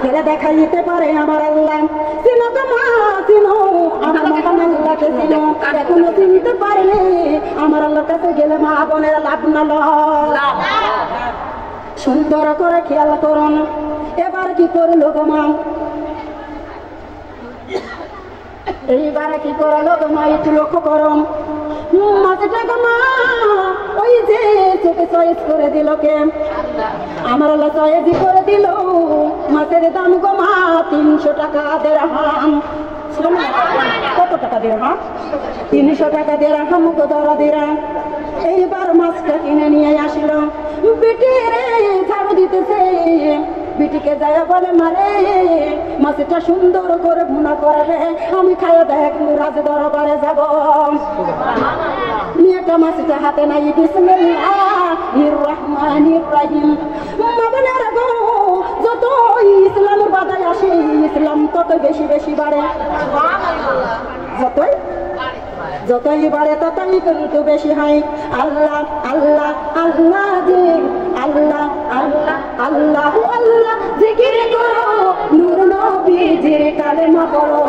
খেলে দেখাই দিতে পারে আমার আল্লাহ। চিনো তো মা চিনো, আমার মহান আল্লাহকে চিনো, এখনো চিনতে পারলে আমার আল্লাহর কাছে গেলে মা বোনের লাভ না লাভ। সুন্দর করে খেয়াল করুন, এবার কি করলো গো মা, এইবারে কি করলো গো মা, একটু লক্ষ্য করুন। মাছটা গো মা ওই যে চোখে চয়েস করে দিল কে, আমার আল্লাহ চয়েস করে দিল। মাছের দাম গো মা 300 টাকা দিরহাম। কত টাকা দিরহাম? 300 টাকা দিরহাম গো ধরা দিরা। এইবার মাছটা কিনে নিয়ে আসিল, বেটি রে ঝাড়ু দিতেছে, বিটিকে যায় বলে মারে মাছটা সুন্দর করে ভুনা করবে, আমি খাইয়ে দেখ রাজ দরবারে যাব। মেয়েটা মাছটা হাতে নাই, বিসমিল্লাহির রহমানির রহিম। মাবনেরা গো, যত ইসলামের বাধায় আসে ইসলাম তত বেশি বেশি বাড়ে, যতই বাড়ে ততই কিন্তু বেশি হয়। আল্লাহ আল্লাহ আল্লাহ জি, আল্লাহ আল্লাহ আল্লাহ আল্লাহ জিকির করো, নূর নবীজির কালেমা পড়ো।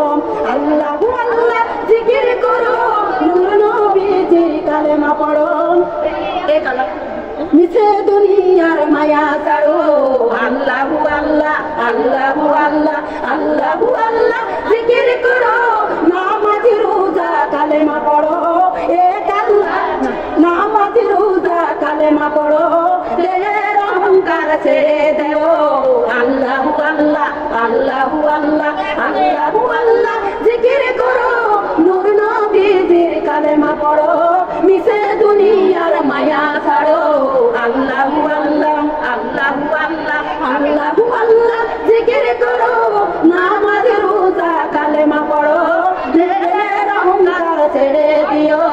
আল্লাহ আল্লাহ জিকির করো, নূর নবীজির কালেমা পড়ো। মিছে দুনিয়ার মায়া ছাড়ো, আল্লাহ আল্লাহ আল্লাহ আল্লাহ আল্লাহ আল্লাহ জিকির করো, নামাজ রোজা কালেমা পড়ো। এক আল্লাহ নামাজ রোজা কালেমা পড়ো, দেহের অহংকার ছেড়ে দেও। আল্লাহ আল্লাহ আল্লাহ আল্লাহ আল্লাহ আল্লাহ জিকির করো, নূর নবীজির কালেমা পড়ো। মিছে দুনিয়ার মায়া ছাড়ো, আল্লাহ আল্লাহ আল্লাহ আল্লাহ আল্লাহ আল্লাহ জিকির করো, নামাজ রোজা কালেমা পড়ো, দেহের অহংকার ছেড়ে দিও।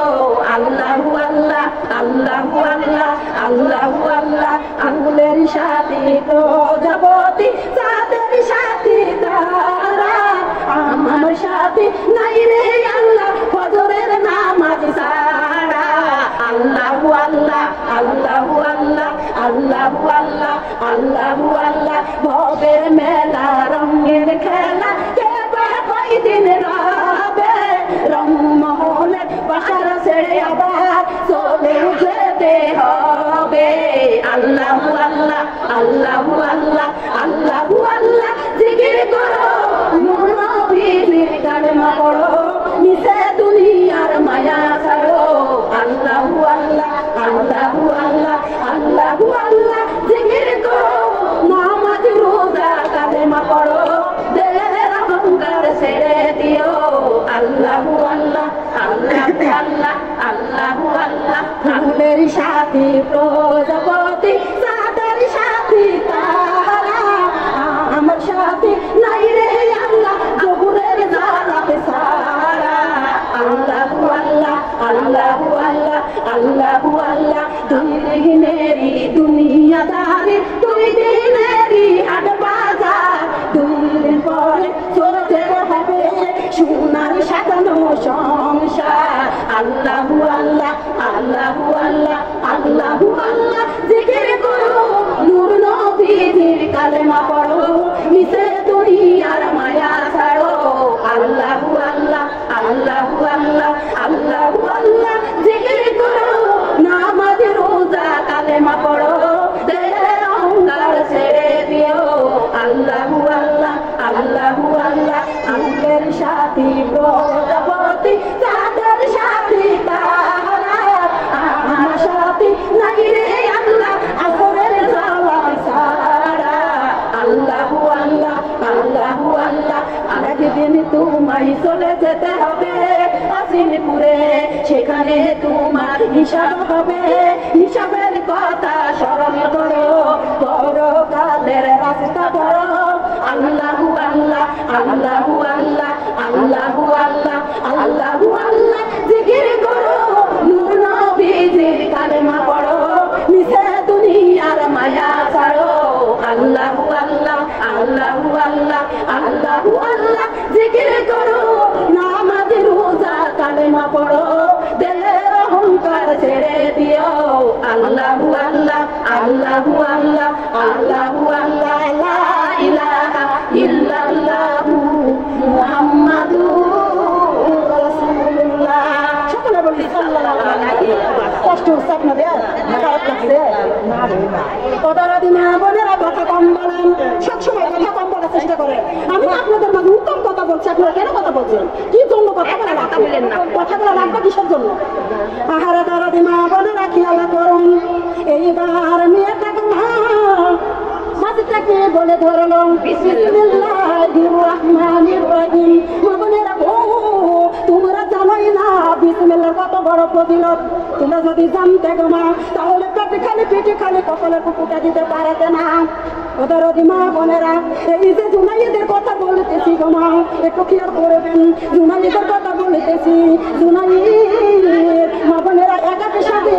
আল্লাহ আল্লাহ আল্লাহ আল্লাহ আল্লাহ আল্লাহ আঙ্গুলের সাথী প্রজাপতি, চাঁদের সাথী তারা, আমার সাথী নাই রে আল্লাহ ফজরের নামাজ ছাড়া। আল্লাহ আল্লাহ আল্লাহ আল্লাহ আল্লাহ আল্লাহ আল্লাহ আল্লাহ ভবের মেলা রঙের খেলা, কেবার কয়দিন রবে, রংমহলের বাসার ছেড়ে আবার চলে যেতে হবে। আল্লাহ আল্লাহ আল্লাহ আল্লাহ আল্লাহ আল্লাহ জিকির করো, নূর নবীজির কালেমা পড়ো, মিছে দুনিয়ার মায়া ছাড়ো। আল্লাহ আল্লাহ আল্লাহ আল্লাহ আল্লাহ আল্লাহ জিকির করো, নামাজ রোজা কালেমা পড়ো, দেহের অহংকার ছেড়ে দিও। আল্লাহ আল্লাহ আল্লাহ আল্লাহ আল্লাহ আল্লাহ ফুলের সাথী প্রজাপতি, চাঁদের সাথী তারা, আমার সাথী নাই রে আল্লাহ জহুরের জালাতে সারা। আল্লাহ আল্লাহ আল্লাহ আল্লাহ আল্লাহ আল্লাহ দুই দিনেরই দুনিয়াদারি, দুই দিনেরই হাট বাজার, 2 দিন পরে চলতে হবে সোনার সাজানো সংসার। আল্লাহ আল্লাহ আল্লাহ আল্লাহ আল্লাহ আল্লাহ জিকির করো, নূর নবীজির কালেমা পড়ো, মিছে দুনিয়ার মায়া ছাড়ো। আল্লাহ আল্লাহ আল্লাহ আল্লাহ আল্লাহ আল্লাহ জিকির করো, নামাজ রোজা কালেমা পড়ো, দেহের অহংকার ছেড়ে দিও। আল্লাহ আল্লাহ আল্লাহ আল্লাহ আল্লাহর সাথী প্রজাপতি, চাঁদের সাথী তারা, আমার সাথী নাই রে আল্লাহ আসরের জালাল সারা। আল্লাহ আল্লাহ আল্লাহ আল্লাহ একদিন তোমায় চলে যেতে হবে আসিমপুরে, সেখানে তোমার হিসাব হবে, হিসাবের কথা স্মরণ করো, পরকালের রাস্তা ধরো। আল্লাহ আল্লাহ আল্লাহ আল্লাহ আল্লাহ আল্লাহ আল্লাহ আল্লাহ জিকির করো, নূর নবীজির কালেমা পড়ো, মিছে দুনিয়ার মায়া ছাড়ো। আল্লাহ আল্লাহ আল্লাহ আল্লাহ আল্লাহ আল্লাহ জিকির করো, নামাজ রোজা কালেমা পড়ো, দেহের অহংকার ছেড়ে দিও। আল্লাহ আল্লাহ আল্লাহ আল্লাহ আল্লাহ আল্লাহ লা ইলাহা ইল্লাল্লাহু মুহাম্মাদুর রাসূলুল্লাহ। সকলে বলি সাল্লাল্লাহু আলাইহি ওয়াসাল্লাম। কষ্ট হচ্ছে আপনাদের? খারাপ লাগছে? ওদারাদি মা বোনেরা কথা কম বলেন, সবসময় কথা কম বলার চেষ্টা করেন। আমি আপনাদের মাঝে উত্তম কথা বলছি, আপনারা কেন কথা বলছেন? কি জন্য কথা বলেন? কথাগুলো লাগবে কিসের জন্য? আহারে দারাদি মা বোনেরা খেয়াল করুন, এইবার মেয়েটাকে মাঝটাকে বলে ধরল বিসমিল্লাহির রাহমানির রহিম। মা বোনেরা গো, তোমরা জানোই না বিসমিল্লাহর কত বড় ফজিলত। তোমরা যদি জানতে গো মা, তাহলে পেটে খালি কপালের কুকুটা দিতে পারতে না। ওদের মা বোনেরা, এই যে জুনাইদের কথা বলতেছি গো মা, একটু খেয়াল করবেন। জুনাইদের কথা বলতেছি। জুনাইদ মা বোনেরা একাকে সাথে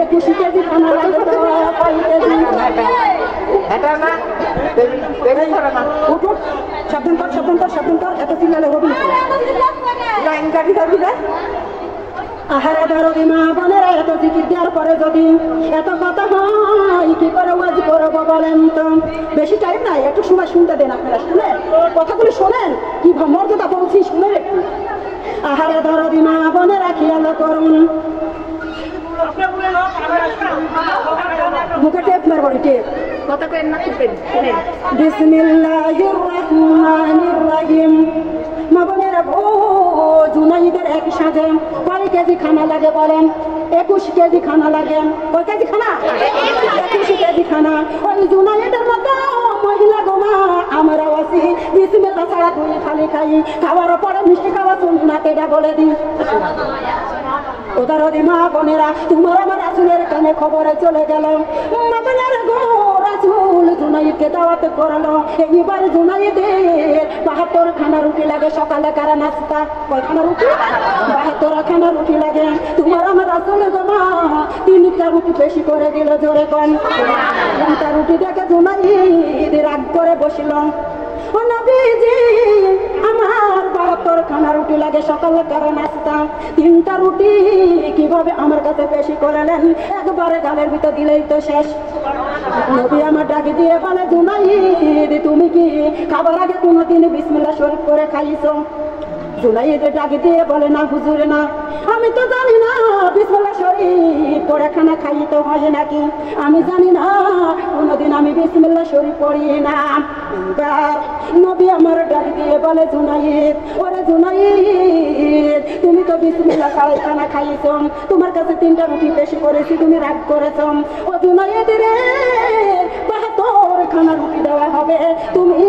21 কেজি খানা লাগে তো 5 কেজি। এটা না উঠুন, শব্দ কর, এত চিল্লালে হবে না। লাইন কাটি যাবি না। আহারে দারদি মা বোনেরা, এত জিকির দেওয়ার পরে যদি এত কথা হয়, কি করে ওয়াজ করবো বলেন তো? বেশি টাইম নাই, একটু সময় শুনতে দেন। আপনারা শুনেন, কথাগুলি শোনেন, কি মর্যাদা বলছি শুনে একটু। আহারে দারদি মা বোনেরা খেয়াল করুন, মুখে টেপ মারবো, টেপ কথা কেন না? বিসমিল্লাহির রাহমানির রহিম। মা বোনেরা গো, জুনাইদের এক সাথে কয় কেজি খানা লাগে বলেন? 21 কেজি খানা লাগে। কয় কেজি খানা? 21 কেজি খানা। ওই জুনাইদের মতো মহিলা গো মা, আমরা আছি বিসমিল্লাহ ছাড়া দুই খালি খাই। খাওয়ার পরে মিষ্টি খাওয়া সুন্নাত, এটা বলে দিই। ওদারদি মা বোনেরা, তোমার আমার রাসূলের কানে খবরে চলে গেল। মা বোনেরা গো, রাসূল জুনাইদকে দাওয়াত করলো। এইবার জুনাইদের 72 খানা রুটি লাগে সকালে কারা নাস্তা। কয়খানা রুটি? 72 খানা রুটি লাগে। তোমার আমার রাসূল গো মা 3টা রুটি বেশি করে দিল, জোরে কোন? 3টা রুটি দেখে জুনাইদ রাগ করে বসল। ও নবীজি, আমার 72 খানা রুটি লাগে সকালে কারা নাস্তা, 3টা রুটি কিভাবে আমার কাছে বেশি করলেন? একবারে গালের ভিতর দিলেই তো শেষ। নবী আমার ডাকি দিয়ে বলে, জুনাইদ তুমি কি খাবার আগে কোনোদিন বিসমিল্লাহ শরীফ করে খাইছো? জুনাইদ ডাকি দিয়ে বলে, না হুজুর না, আমি তো জানি না বিসমিল্লাহ শরীফ পড়ে খানা খাইতে হয় নাকি। আমি জানি না, কোনোদিন আমি বিসমিল্লাহ শরীফ পড়ি না। এবার নবী আমার ডাকি দিয়ে বলে, জুনাইদ, ওরে জুনাইদ, তুমি তো বিসমিল্লাহ ছাড়াই খানা খাইছো, তোমার কাছে 3টা রুটি বেশি করেছি, তুমি রাগ করেছ। ও জুনাইদ রে, 72 খানা রুটি দেওয়া হবে, তুমি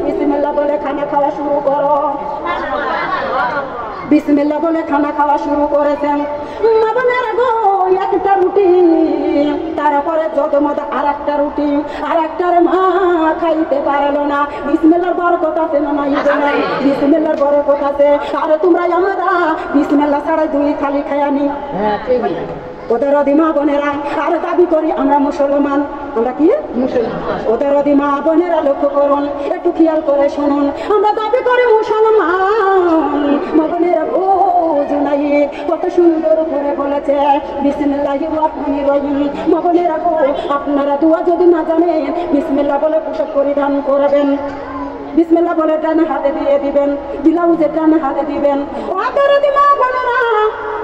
বিসমিল্লাহ বলে খানা খাওয়া শুরু করো। বিসমিল্লাহ বলে খানা খাওয়া শুরু করেছেন। মা বোনেরা গো, 1টা রুটি, তারপরে যতমত আরেকটা রুটি, আরেকটার মা খাইতে পারলো না। বিসমিল্লাহর বরকত আছে না নাই? বিসমিল্লাহর বরকত আছে। আরে তোমরা আমরা বিসমিল্লাহ ছাড়া 2 থালি খাইনি। ওদের মা বোনেরা, আর দাবি করি আমরা মুসলমান। আমরা কি মুসলমান? ওদের মা বোনেরা লক্ষ্য করুন, একটু খেয়াল করে শুনুন, আমরা দাবি করি মুসলমান। মা বোনেরা ও জুনাইদ কত সুন্দর করে বলেছে বিসমিল্লাহির রাহমানির রহিম। মা বোনেরা গো, আপনারা দোয়া যদি না জানেন, বিসমিল্লাহ বলে পোশাক পরিধান করবেন। বিসমিল্লাহ বলে ডান হাতে দিয়ে দিবেন, ব্লাউজের ডান হাতে দিবেন। ওদের মা বোনেরা,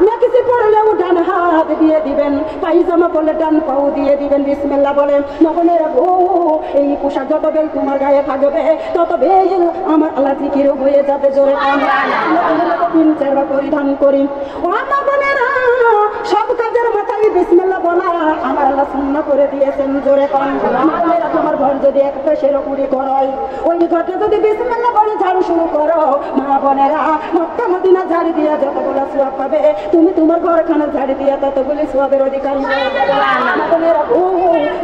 মেক্সি পরলেও ডান হাত দিয়ে দিবেন, পায়জামা পরলে ডান পাও দিয়ে দিবেন। বিসমিল্লাহ বলে মা বোনেরা গো, এই পোশাক যত বেল তোমার গায়ে থাকবে, তত বেল আমার আল্লাহ জিকির হয়ে যাবে। জোরে আমরা 3-4 বার পরিধান করি। ও মা বোনেরা, সব কাজের মাথায় বিসমিল্লাহ বলা আমার আল্লাহ সুন্নাহ করে দিয়েছেন। জোরে কোন? মা বোনেরা, তোমার ঘর যদি এক পাশে রকুড়ি করয়, ওই ঘরটা যদি বিসমিল্লাহ বলে ঝাড়ু শুরু করো, মা বোনেরা, মক্কা মদিনা ঝাড়ি দিয়া যতগুলো সওয়াব পাবে, তুমি তোমার ঘরখানা ঝাড়ি দিয়া ততগুলি সওয়াবের অধিকারী হয়ে যাবে। মা বোনেরা গো,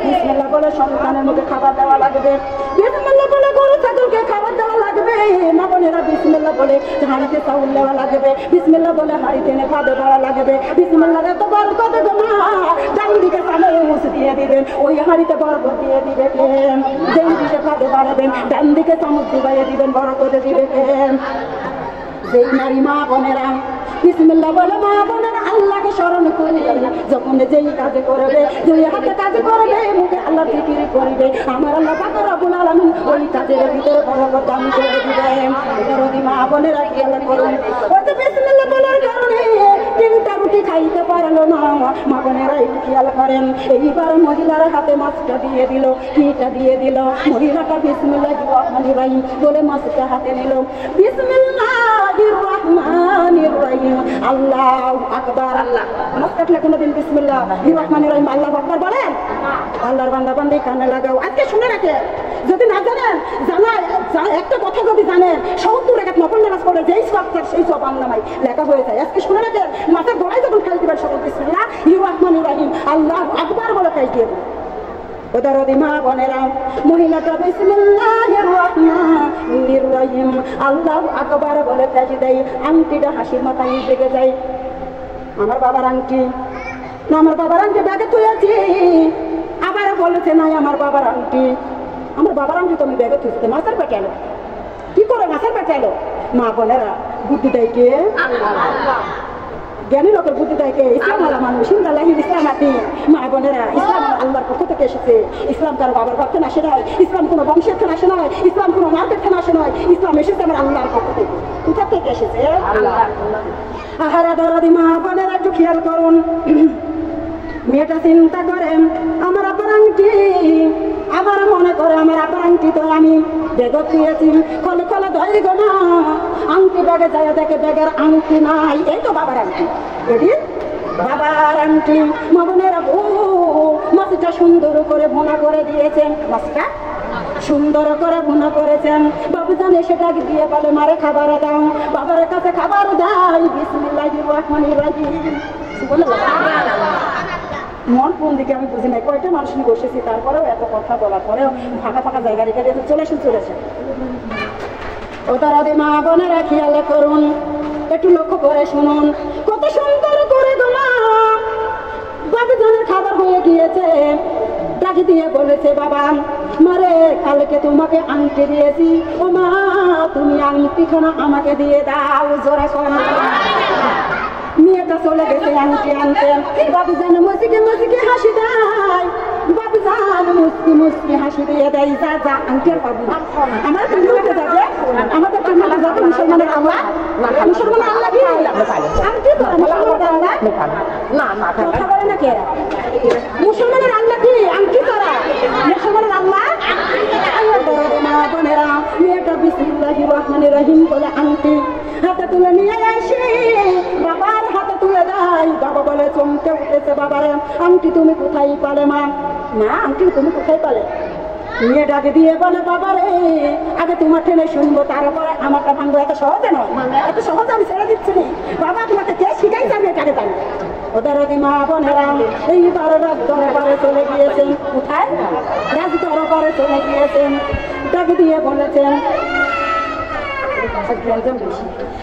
বিসমিল্লাহ বলে সন্তানের মুখে খাবার দেওয়া লাগবে, বিসমিল্লাহ বলে গরু ছাগলকে খাবার দেওয়া লাগবে। মা বোনেরা, বিসমিল্লাহ বলে হাঁড়িতে চাউল দেওয়া লাগবে, বিসমিল্লাহ বলে হাঁড়িতে ভাতে দেওয়া লাগবে। বিসমিল্লাহ এত বরকত গো মা, ডান দিকে চামচ দিয়ে দিবেন, ওই হাঁড়িতে বরকত দিয়ে দিবে। যেই দিকে ভাতে বাড়াবেন, ডান দিকে চামচ দিয়ে দিবেন, বরকত দিবে। যেই নারী মা বোনেরা বিসমিল্লাহ বলে, মা বোনেরা আল্লাহকে স্মরণ করে যখন যেই কাজে করবে, যেই হাতে কাজ করবে, মুখে আল্লাহ জিকির করবে, আমার আল্লাহ পাক রব্বুল আলামিন ওই কাজের ভিতরে বরকত দান করে দিবেন। যদি মা বোনেরা খেয়াল করুন, ওই যে বিসমিল্লাহ বলার কারণে তিনটা রুটি খাইতে পারলো না, মা বোনেরা একটু খেয়াল করেন। এইবার মহিলার হাতে মাছটা দিয়ে দিল, কিটা দিয়ে দিল, মহিলাটা বিসমিল্লাহির রহমানির রহিম বলে মাছটা হাতে নিল। বিসমিল্লাহির রহমানির রহিম, আল্লাহু আকবার। আল্লাহ মাছ কাটলে কোনোদিন বিসমিল্লাহির রহমানির রহিম আল্লাহু আকবার বলেন? আল্লাহর বান্দা বান্দি কানে লাগাও, আজকে শুনে রাখে। যদি না জানেন, একটা কথা যদি জানেন, 70 রাকাত নফল নামাজ পড়ে যেই সওয়াব তার সেই সওয়াব আমনামায় লেখা হয়ে যায়। আজকে শুনে রাখেন, মাথার গোড়ায় যখন খাই দিবেন সকল বিসমিল্লাহির রহমানির রহিম আল্লাহু আকবার বলে খাই দিয়ে দেবেন। ওদারদি মা বোনেরা, মহিলাটা বিসমিল্লাহির রহমানির রহিম আল্লাহু আকবার বলে কাজে দেয়। আংটিটা হাসির মাথায় লেগে যায়। আমার বাবার আংটি না, আমার বাবার আংটি ব্যাগে তুলেছি। আবার বলেছে নাই আমার বাবার আংটি, আমার বাবার আংটি তো আমি ব্যাগে তুলতে। মাছের পেটে এলো কি করে? মাছের পেটে এলো। মা বোনেরা, বুদ্ধি দেয় কে? আল্লাহ। জ্ঞানী লোকের বুদ্ধি দেয় কে? ইসলাম আলা মানুষ ইসলাম আতি। মা বোনেরা, ইসলাম আল্লাহর পক্ষ থেকে এসেছে। ইসলাম কারো বাবার পক্ষে আসে নয়, ইসলাম কোনো বংশের থেকে আসে নয়, ইসলাম কোনো মার্কেট থেকে আসে নয়, ইসলাম এসেছে আমার আল্লাহর পক্ষ থেকে। কোথা থেকে এসেছে? আল্লাহ। আহারা দরদি মা বোনেরা, একটু খেয়াল করুন। মেয়েটা চিন্তা করেন, আমার আব্বার আংটি, আবার মনে করে আমার আব্বার আংটি তো আমি ব্যাগত দিয়েছি। খলে খলে ধরে গো না, আংটি ব্যাগে যায়, দেখে ব্যাগের আংটি নাই। এই তো বাবার আংটি, এটি বাবার আংটি। মা বোনেরা, মাছটা সুন্দর করে ভুনা করে দিয়েছেন। মাছটা সুন্দর করে ভুনা করেছেন। বাবু জানে সেটা দিয়ে বলে, মারে খাবার দাও। বাবার কাছে খাবার দেয়, বিসমিল্লাহির রহমানির রহিম বলে। মন কোন দিকে আমি বুঝি নাই। কয়টা মানুষ নিয়ে বসেছি, তারপরেও এত কথা বলার পরেও ফাঁকা ফাঁকা জায়গা রেখে দিয়েছে। চলেছেন। ও তারা মা বোনেরা খেয়াল করুন, একটু লক্ষ্য করে শুনুন। কত সুন্দর করে গোলা বাবু জানের খাবার হয়ে গিয়েছে। ডাকি দিয়ে বলেছে, বাবা মারে কালকে তোমাকে আংটি দিয়েছি, ও মা তুমি আংটিখানা আমাকে দিয়ে দাও। জোরে করে মেয়েটা চলে গেছে আংটি আনতে। বাবু জানে মুসিকে মুসিকে হাসি দেয়। বাবু জান মুসকি হাসি দিয়ে দেয়। যা যা আংটি আর পাবো না। আমার তো যাবে, আমাদের তো যাবে মুসলমানের আল্লাহ। মুসলমানের আল্লাহ কি আংটি তো মুসলমানের আল্লাহ না না কথা বলে না কে? মুসলমানের আল্লাহ কি আংটি তারা? মুসলমানের আল্লাহ মা বোনেরা, মেয়েটা বিসমিল্লাহির রহমানির রহিম বলে আংটি হাতে তুলে নিয়ে আসে, বাবার হাতে তুলে দেয়। বাবা বলে, চমকে উঠেছে বাবারে, আংটি তুমি কোথায় পালে? মা আংটি তুমি কোথায় পালে? মেয়ে ডাকে দিয়ে বলে, বাবারে আগে তোমার ঠেলে শুনবো, তারপরে আমারটা ভাঙবো। এত সহজে নয়, এত সহজে আমি ছেড়ে দিচ্ছি না। বাবা তোমাকে কে শিখাই যাবে এটাকে জানি। ওদের মা বোনেরা, এইবার রাজ দরবারে চলে গিয়েছেন। কোথায়? রাজ দরবারে চলে গিয়েছেন। ডাকে দিয়ে বলেছেন,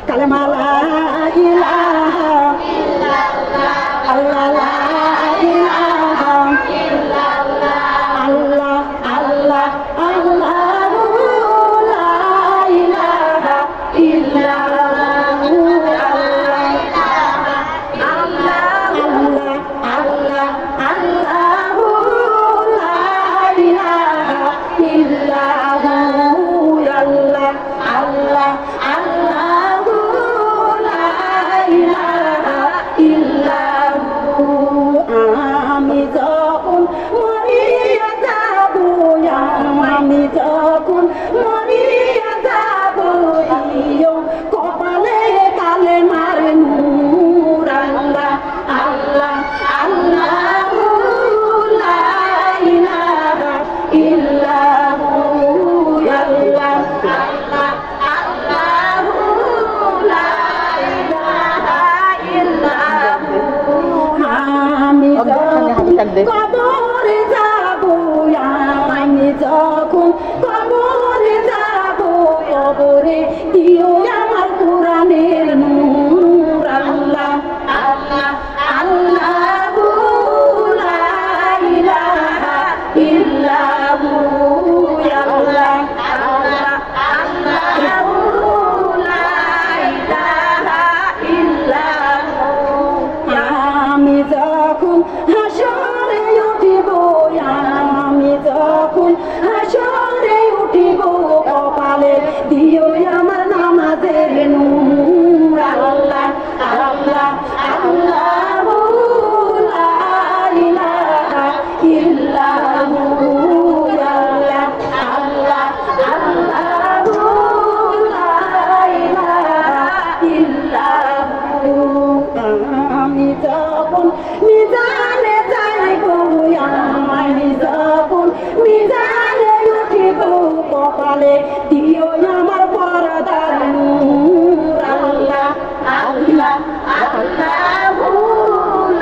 কালেমা লা ইলাহা ইল্লাল্লাহ, আল্লাহ লা ইলাহা ইল্লাল্লাহ, আল্লাহ আল্লাহ আল্লাহু লা ইলাহা ইল্লাল্লাহ, আল্লাহ আল্লাহ আল্লাহু লা ইলাহা ইল্লাল্লাহু, আল্লাহ আল্লাহ আল্লাহু লা ইলাহা ইল্লাল্লাহু। আমি যখন মরিয়া যাব, আমি যখন মরিয়া যাব, কপালে কালেমার নূর, আল্লাহ আল্লাহ আল্লাহু লা ইলাহা ইল্লাল্লাহু, আল্লাহ আল্লাহ আল্লাহু লা ইলাহা ইল্লাল্লাহু। আমি কবরে যাব, আমি যখন কবরে যাব, কবরে দিও আমার কোরআনের নূর, আল্লাহ আল্লাহ আল্লাহু লা ইলাহা ইল্লাল্লাহু, আল্লাহ আল্লাহ আল্লাহু লা ইলাহা ইল্লাল্লাহু। মিজানে যাইব আমি যখন মিজানে উঠিব কপালে দিও আমার পরদার নূর আল্লাহ আল্লাহ আল্লাহু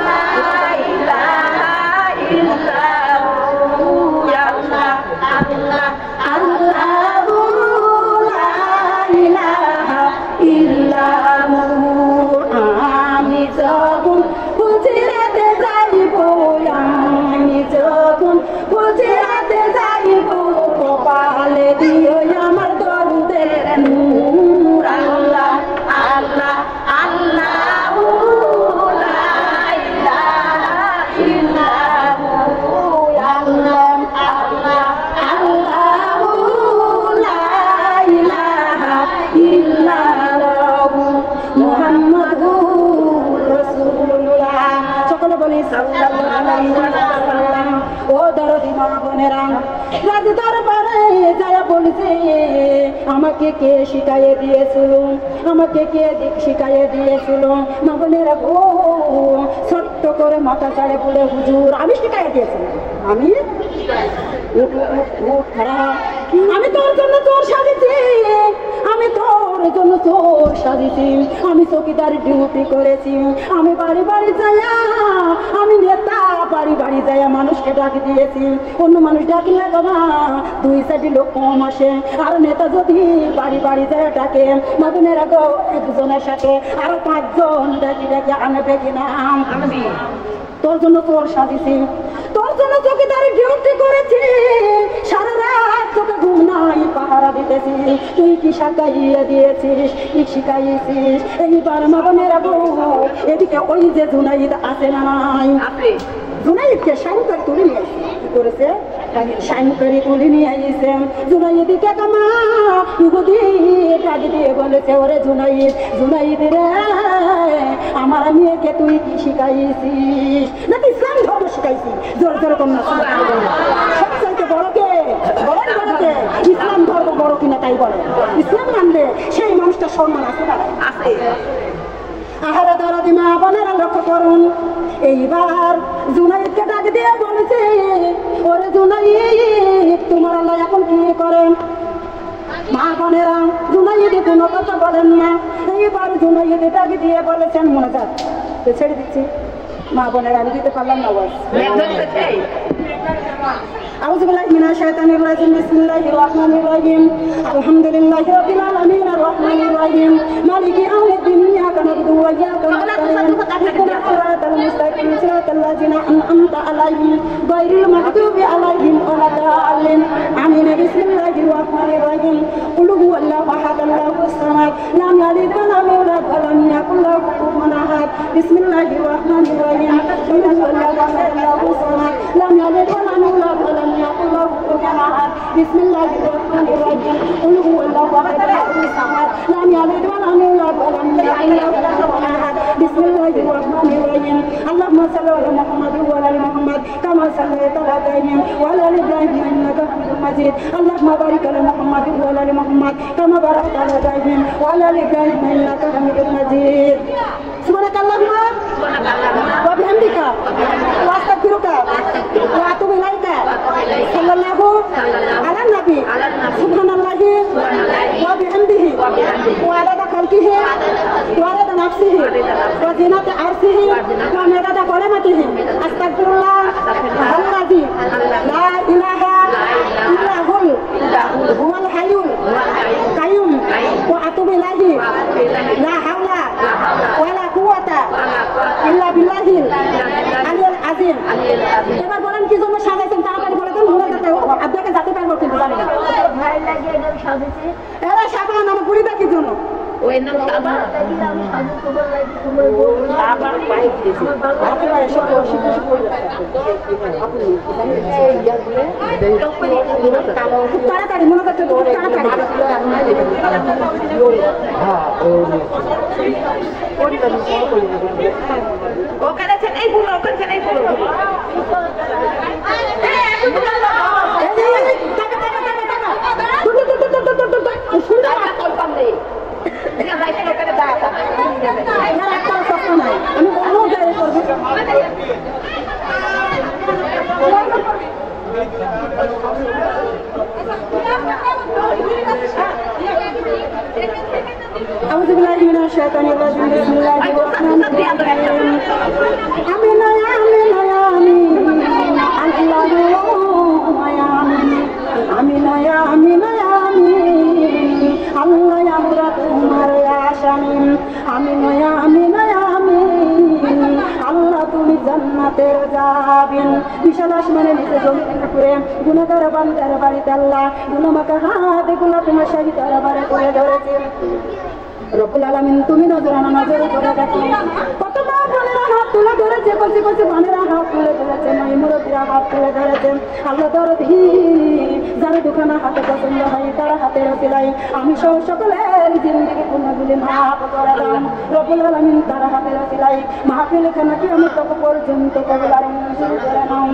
লা ইলাহা ইল্লাহু আল্লাহ আল্লাহ আল্লাহু লা ইলাহা ইল্লাহু আমি যখন হুজরাতে যাইব আমি যখন হুজরাতে যাইব কপালে দিও আমার দরুদের নূর আল্লাহ আল্লাহ আল্লাহু লা ইলাহা ইল্লাহু আল্লাহ আল্লাহ আল্লাহু লা ইলাহা ইল্লাল্লাহু মুহাম্মাদুর রাসূলুল্লাহ। সকলে বলি সাল্লাল্লাহু আলাইহি ওয়াসাল্লাম। ও দরদি মা বোনেরা, রাজ দরবারে যারা বলছে আমাকে কে শিখাইয়ে দিয়েছিল, আমাকে কে শিখাইয়ে দিয়েছিল, মা বোনেরা গো ছোট্ট করে মাথা চাড়ে পড়ে হুজুর আমি শিখাইয়ে দিয়েছিলাম, আমি আমি তোর জন্য তোর সাজিছি, আমি তোর জন্য তোর সাজিছি, আমি চৌকিদার ডিউটি করেছি, আমি বাড়ি বাড়ি যাইয়া আমি নেতা বাড়ি বাড়ি যাইয়া মানুষকে ডাকি দিয়েছি। অন্য মানুষ ডাকিলে বাবা 2-4টি লোক কম আসে, আর নেতা যদি বাড়ি বাড়ি যাইয়া ডাকে মাদুনেরা গো একজনের সাথে আরো 5 জন ডাকি ডাকি আনবে কিনা। তোর জন্য তোর সাজিছি, তোর জন্য চৌকিদারি ডিউটি করেছি, সারা রাত তোকে ঘুম নাই পাহারা দিতেছি, তুই কি শিখাইয়া দিয়েছিস, কি শিখাইছিস। এইবার মা বোনেরা গো এদিকে ওই যে জুনাইদ আছে না নাই, জুনাইদকে সাইন করে তুলে নিয়ে কি করেছে, সাইন করে তুলে নিয়ে আইছে। জুনাইদকে কামা ইহুদি ডাক দিয়ে বলেছে ওরে জুনাইদ, জুনাইদ রে আমার মেয়েকে তুই কি শিখাইছিস, নাকি ইসলাম ধর্ম শিখাইছি। জোর জোর কন্যা সবচাইতে বড়কে বড় বড়কে ইসলাম ধর্ম বড় কিনা তাই বলে, ইসলাম মানলে সেই মানুষটার সম্মান আছে না আছে। আহারে দরদি মা বোনেরা লক্ষ্য করুন, এইবার জুনাইদকে ডাক দিয়ে বলেছে ওরে জুনাইদ তোমার আল্লাহ এখন কি করেন। মা বোনেরা জুনাইদ কোনো কথা বলেন না, এইবার জুনাইদ ডাক দিয়ে বলেছেন মনে যাক ছেড়ে দিচ্ছি। মা বোনেরা আমি দিতে পারলাম না বস। أعوذ بالله من الشيطان الرجيم بسم الله الرحمن الرحيم الحمد لله رب العالمين الرحمن الرحيم مالك يوم الدين إياك نعبد وإياك نستعين اهدنا الصراط المستقيم صراط الذين أنعمت عليهم غير المغضوب عليهم ولا الضالين آمين. بسم الله الرحمن الرحيم قل هو الله أحد الله الصمد لم يلد ولم يولد ولم يكن له كفوا أحد. بسم الله الرحمن الرحيم قل هو الله أحد الله الصمد لم يلد ولم يولد ولم يكن له كفوا أحد. بسم الله الرحمن الرحيم قل هو الله أحد الله الصمد لم يلد ولم يولد ولم يكن له كفوا أحد. بسم الله الرحمن الرحيم اللهم صل على محمد وعلى آل محمد كما صليت على إبراهيم وعلى آل إبراهيم إنك حميد مجيد. اللهم بارك على محمد وعلى آل محمد كما باركت على إبراهيم وعلى آل إبراهيم إنك حميد مجيد. سبحانك اللهم وبحمدك وأستغفرك وأتوب إليك. صلى الله على النبي سبحان الله وبحمده وعدد خلقه وعدد نفسه وزنة عرشه ومداد كلمته أستغفر الله الذي لا إله إلا هو الحي القيوم وأتوب إليه لا حول ولا قوة إلا بالله العلي العظيم. এবার বলেন কি জন্য সাজাইছেন তাড়াতাড়ি বলে দেন, মনে করতে আপনাকে যাতে পারবো কিন্তু জানি না। ভাই লাগে এটা সাজাইছে এরা সাবান আমার বুড়িটা কি জন্য ওই নাম সাবান আমি সাজু তোমার লাগি তোমার সাবান পাই দিয়েছি আপনি এসব শিখে আপনি এই ইয়াগুলো তাড়াতাড়ি মনে করতে তাড়াতাড়ি হ্যাঁ ওখানে এই বলো ওখানে এই বলো আমি أعوذ بالله من الشيطان الرجيم بسم الله الرحمن الرحيم آمين يا آمين يا آمين الله يا آمين آمين يا آمين يا آمين الله يا مراد عمر يا شميم آمين يا آمين يا آمين আল্লাহ তুমি জান্নাতের যাবেন বিশাল আসমানের নিচে জমিনের উপরে গুনাহগার বান্দার বাড়িতে আল্লাহ গুনাহমাখা হাতগুলো তোমার শাহী দরবারে করে ধরেছেন রব্বুল আলামিন তুমি নজরানা নজর করে দেখো কত মা বোনেরা হাত তুলে ধরেছে কচি কচি বোনেরা হাত তুলে ধরেছে নয় মুরব্বীরা হাত তুলে ধরেছে আল্লাহ দরদি যারা দোকানে হাতে পছন্দ হয় তারা হাতের ওসিলায় আমি সহ সকলের জিন্দেগি গুনাহগুলি মাফ করে দাও রব্বুল আলামিন তারা হাতের ওসিলায় মাহফিল খানা কিয়ামত পর্যন্ত কবুল আর মঞ্জুর করে নাও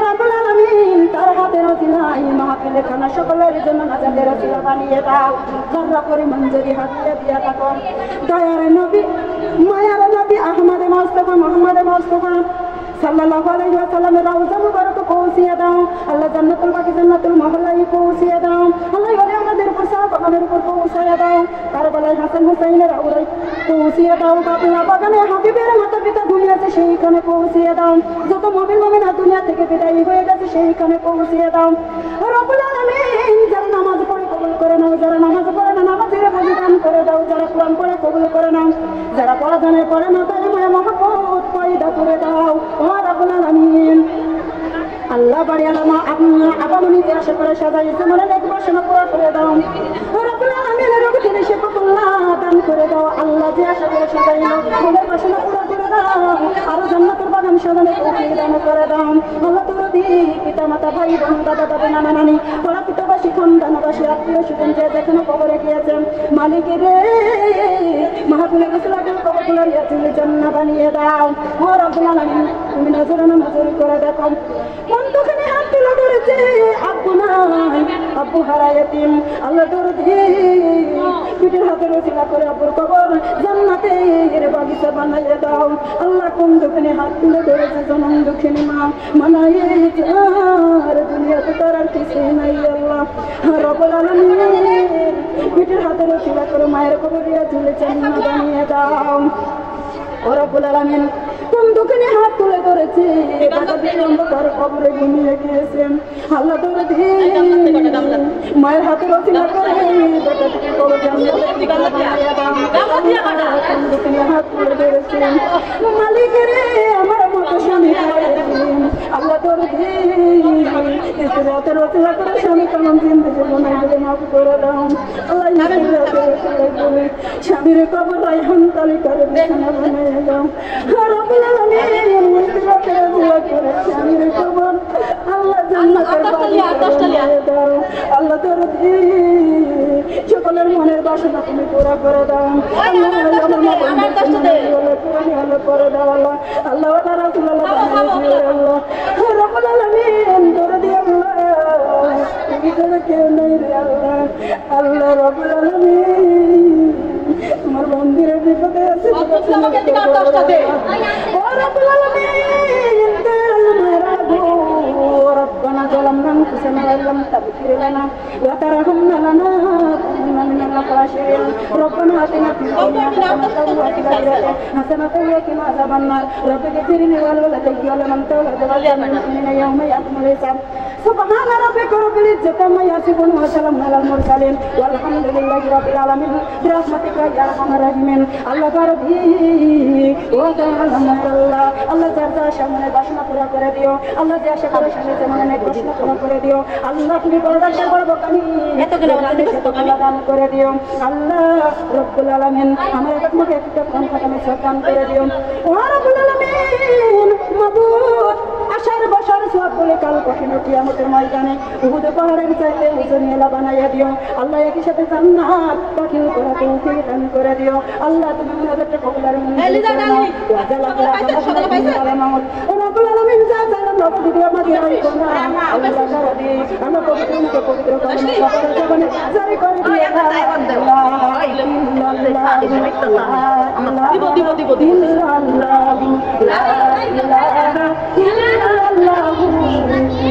রব্বুল আলামিন তারা হাতের ওসিলায় মাহফিল খানা সকলের জন্য নাজাতের ওসিলা বানিয়ে দাও যারা করে মঞ্জুরি হাতে দিয়া থাকো দয়ার নবী মায়ার নবী আহমদ মুস্তাফা মুহাম্মদ মুস্তাফা সাল্লাল্লাহু আলাইহি ওয়াসাল্লামের রওজা মুবারক পৌঁছিয়ে দাও আল্লাহ জান্নাতুল বাকি জান্নাতুল মহল্লায় পৌঁছিয়ে দাও আল্লাহ বলে আমাদের উপর সাহাবাদের উপর পৌঁছিয়ে দাও কারবালায় হাসান হুসাইনের আউরাই পৌঁছিয়ে দাও বাবলা বাগানে হাবিবের মাতা পিতা দুনিয়াতে সেইখানে পৌঁছিয়ে দাও যত মুমিন মুমিনা দুনিয়া থেকে বিদায় হয়ে গেছে সেইখানে পৌঁছিয়ে দাও রব্বুল আলামিন যারা নামাজ পড়ে কবুল করে নাও যারা নামাজ পড়ে না নামাজের বলিদান করে দাও যারা কোরআন পড়ে কবুল করে নাও যারা পড়া জানে পড়ে না তাদের মনে মহব্বত পয়দা করে দাও ও রব্বুল আলামিন আল্লাহ বাড়ি আলামা আবামনি যে আশা করে সাজাই মনে এক বাসনা পুরা করে দাও রব্বুল আলামিনের রোগ থেকে শিফাতুল্লাহ দান করে দাও আল্লাহ যে আশা করে সাজাইলো মনের বাসনা পুরা করে দাও আর জান্নাতের বাগান সাজানো তৌফিক দান করে দাও আল্লাহ তোরদি পিতা মাতা ভাই বোন দাদা দাদা নানা নানি পড়া পিতাবাসী খানদানবাসী আত্মীয় স্বজন যে যেখানে কবরে গিয়েছেন মালিকের মাহফিলে রাসূলের কবরগুলো ইয়াতিল জান্নাত বানিয়ে দাও ও রব্বুল আলামিন তুমি নজরানা নজর করে দেখো কোন দোকানে হাত তুলে ধরেছে আব্বু নাই আব্বু হারা ইয়াতিম আল্লাহ দরদি পিঠের হাতের ওসিলা করে আব্বুর কবর জান্নাতের বাগিচা বানিয়ে দাও আল্লাহ কোন দোকানে হাত তুলে ধরেছে জনম দুঃখিনী মা মানায় আর দুনিয়াতে তার আর কিছু নাই আল্লাহ রব্বুল আলামিন পিঠের হাতের ওসিলা করে মায়ের কবর ইয়াতিল জান্নাত বানিয়ে দাও ও রব্বুল আলামিন কোন দোকানে হাত তুলে ধরেছে অন্ধকার কবরে ঘুমিয়ে গিয়েছেন আল্লাহ দরদি মায়ের হাতের ওসিলা করে বেটাটিকে কবর জান্নাতে বানিয়ে দাও কোন দোকানে হাত তুলে ধরেছেন মালিকের আমার মতো স্বামী আল্লাহ দরদি হাতের ওসিলা করে স্বামী কেমন জিন্দেগি গুনাহগুলি মাফ করে দাও আল্লাহ স্বামীর কবর রায়হান তালিকার বিছানা বানিয়ে দাও রব্বুল আলামিন মুসলিমদের দোয়া করে স্বামীর কবর আল্লাহ জান্নাতের বানিয়ে দাও আল্লাহ দরদি সকলের মনের বাসনা তুমি পুরা করে দাও আল্লাহ করে দাও আল্লাহ আল্লাহ রাসূলুল্লাহ আল্লাহ রব্বুল আলামিন দরদি আল্লাহ তুমি তো কেউ নেই রে আল্লাহ আল্লাহ রব্বুল আলামিন তোমার মন্দিরের বিপদে আছে ও রব্বুল আলামিন ربنا ظلمنا انفسنا وان لم تغفر لنا وترحمنا لنكونن من الخاسرين ربنا اتنا في الدنيا حسنه وفي الاخره حسنه وقنا عذاب النار رب اغفر لي ولوالدي ولمن تولى المؤمنين يوم يقوم الحساب سبحان ربك رب العزة عما يصفون وسلام على المرسلين والحمد لله رب العالمين برحمتك يا ارحم الراحمين আল্লাহ পারবি ও আল্লাহ আল্লাহ যার সামনে বাসনা পুরা করে দিও আল্লাহ যে আশা করে সামনে মনে বাসনা পুরা করে দিও আল্লাহ তুমি বড় ডাক্তার বড় বকানি এতগুলো দান করে দিও আল্লাহ রব্বুল আলামিন আমার একমাত্র একটা কোন খাতামে দান করে দিও ও রব্বুল আলামিন মাবুদ আশার বসার সওয়াব বলে কাল কঠিন কিয়ামতের ময়দানে উহুদ পাহাড়ের চাইতে উঁচু নীলা বানাইয়া দিও আল্লাহ একই সাথে জান্নাত দাখিল করা তৌফিক দান করে দিও আল্লাহ তুমি মুনাজাতটা কবুলের মঞ্জুর করে নাও ওয়া জালালা রব্বুল আলামিন যা জালাল রব দিও মাদিয়া কোনা আল্লাহ দরদি আমরা পবিত্র পবিত্র কামনা সকল জীবনে জারি করে দিও আল্লাহ দিব আল্লাহ লা ইলাহা ইল্লাল্লাহ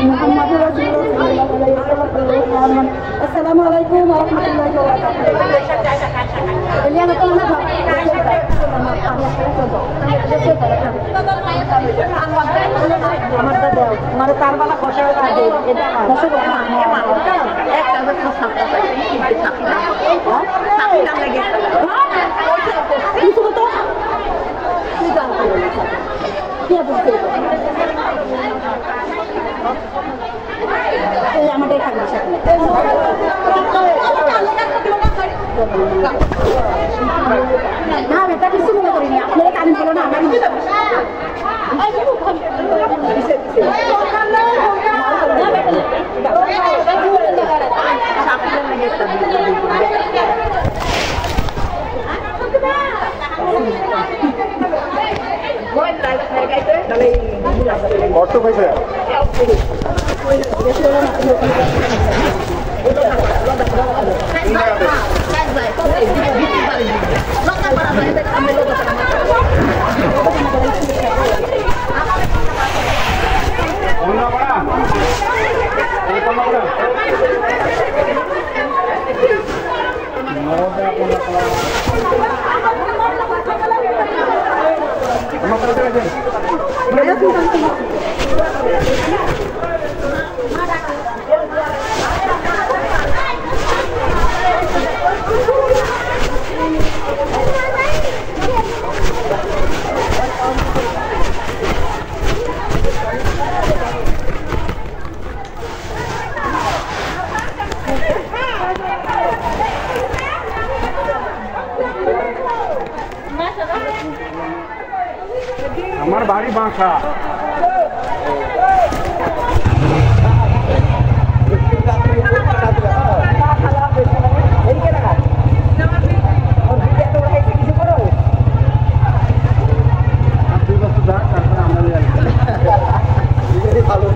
মুহাম্মাদুর রাসূলুল্লাহ সাল্লাল্লাহু আলাইহি ওয়াসাল্লাম আসসালামু আলাইকুম ওয়া রাহমাতুল্লাহি ওয়া বারাকাতুহু আমার দাদা আমার কারবালা খসা আছে এটা খসা একটা বছর সাপটা পাইছে কিন্তু সাপি না সাপি না লাগে কিছু তো কি জানো কি বলতে এই আমাদের থাকবে সাথে না বেটা কিছু মনে করিনি আপনারা কান বলো না আমার কত পয়সা আমার বাড়ি বাঁকা ভালো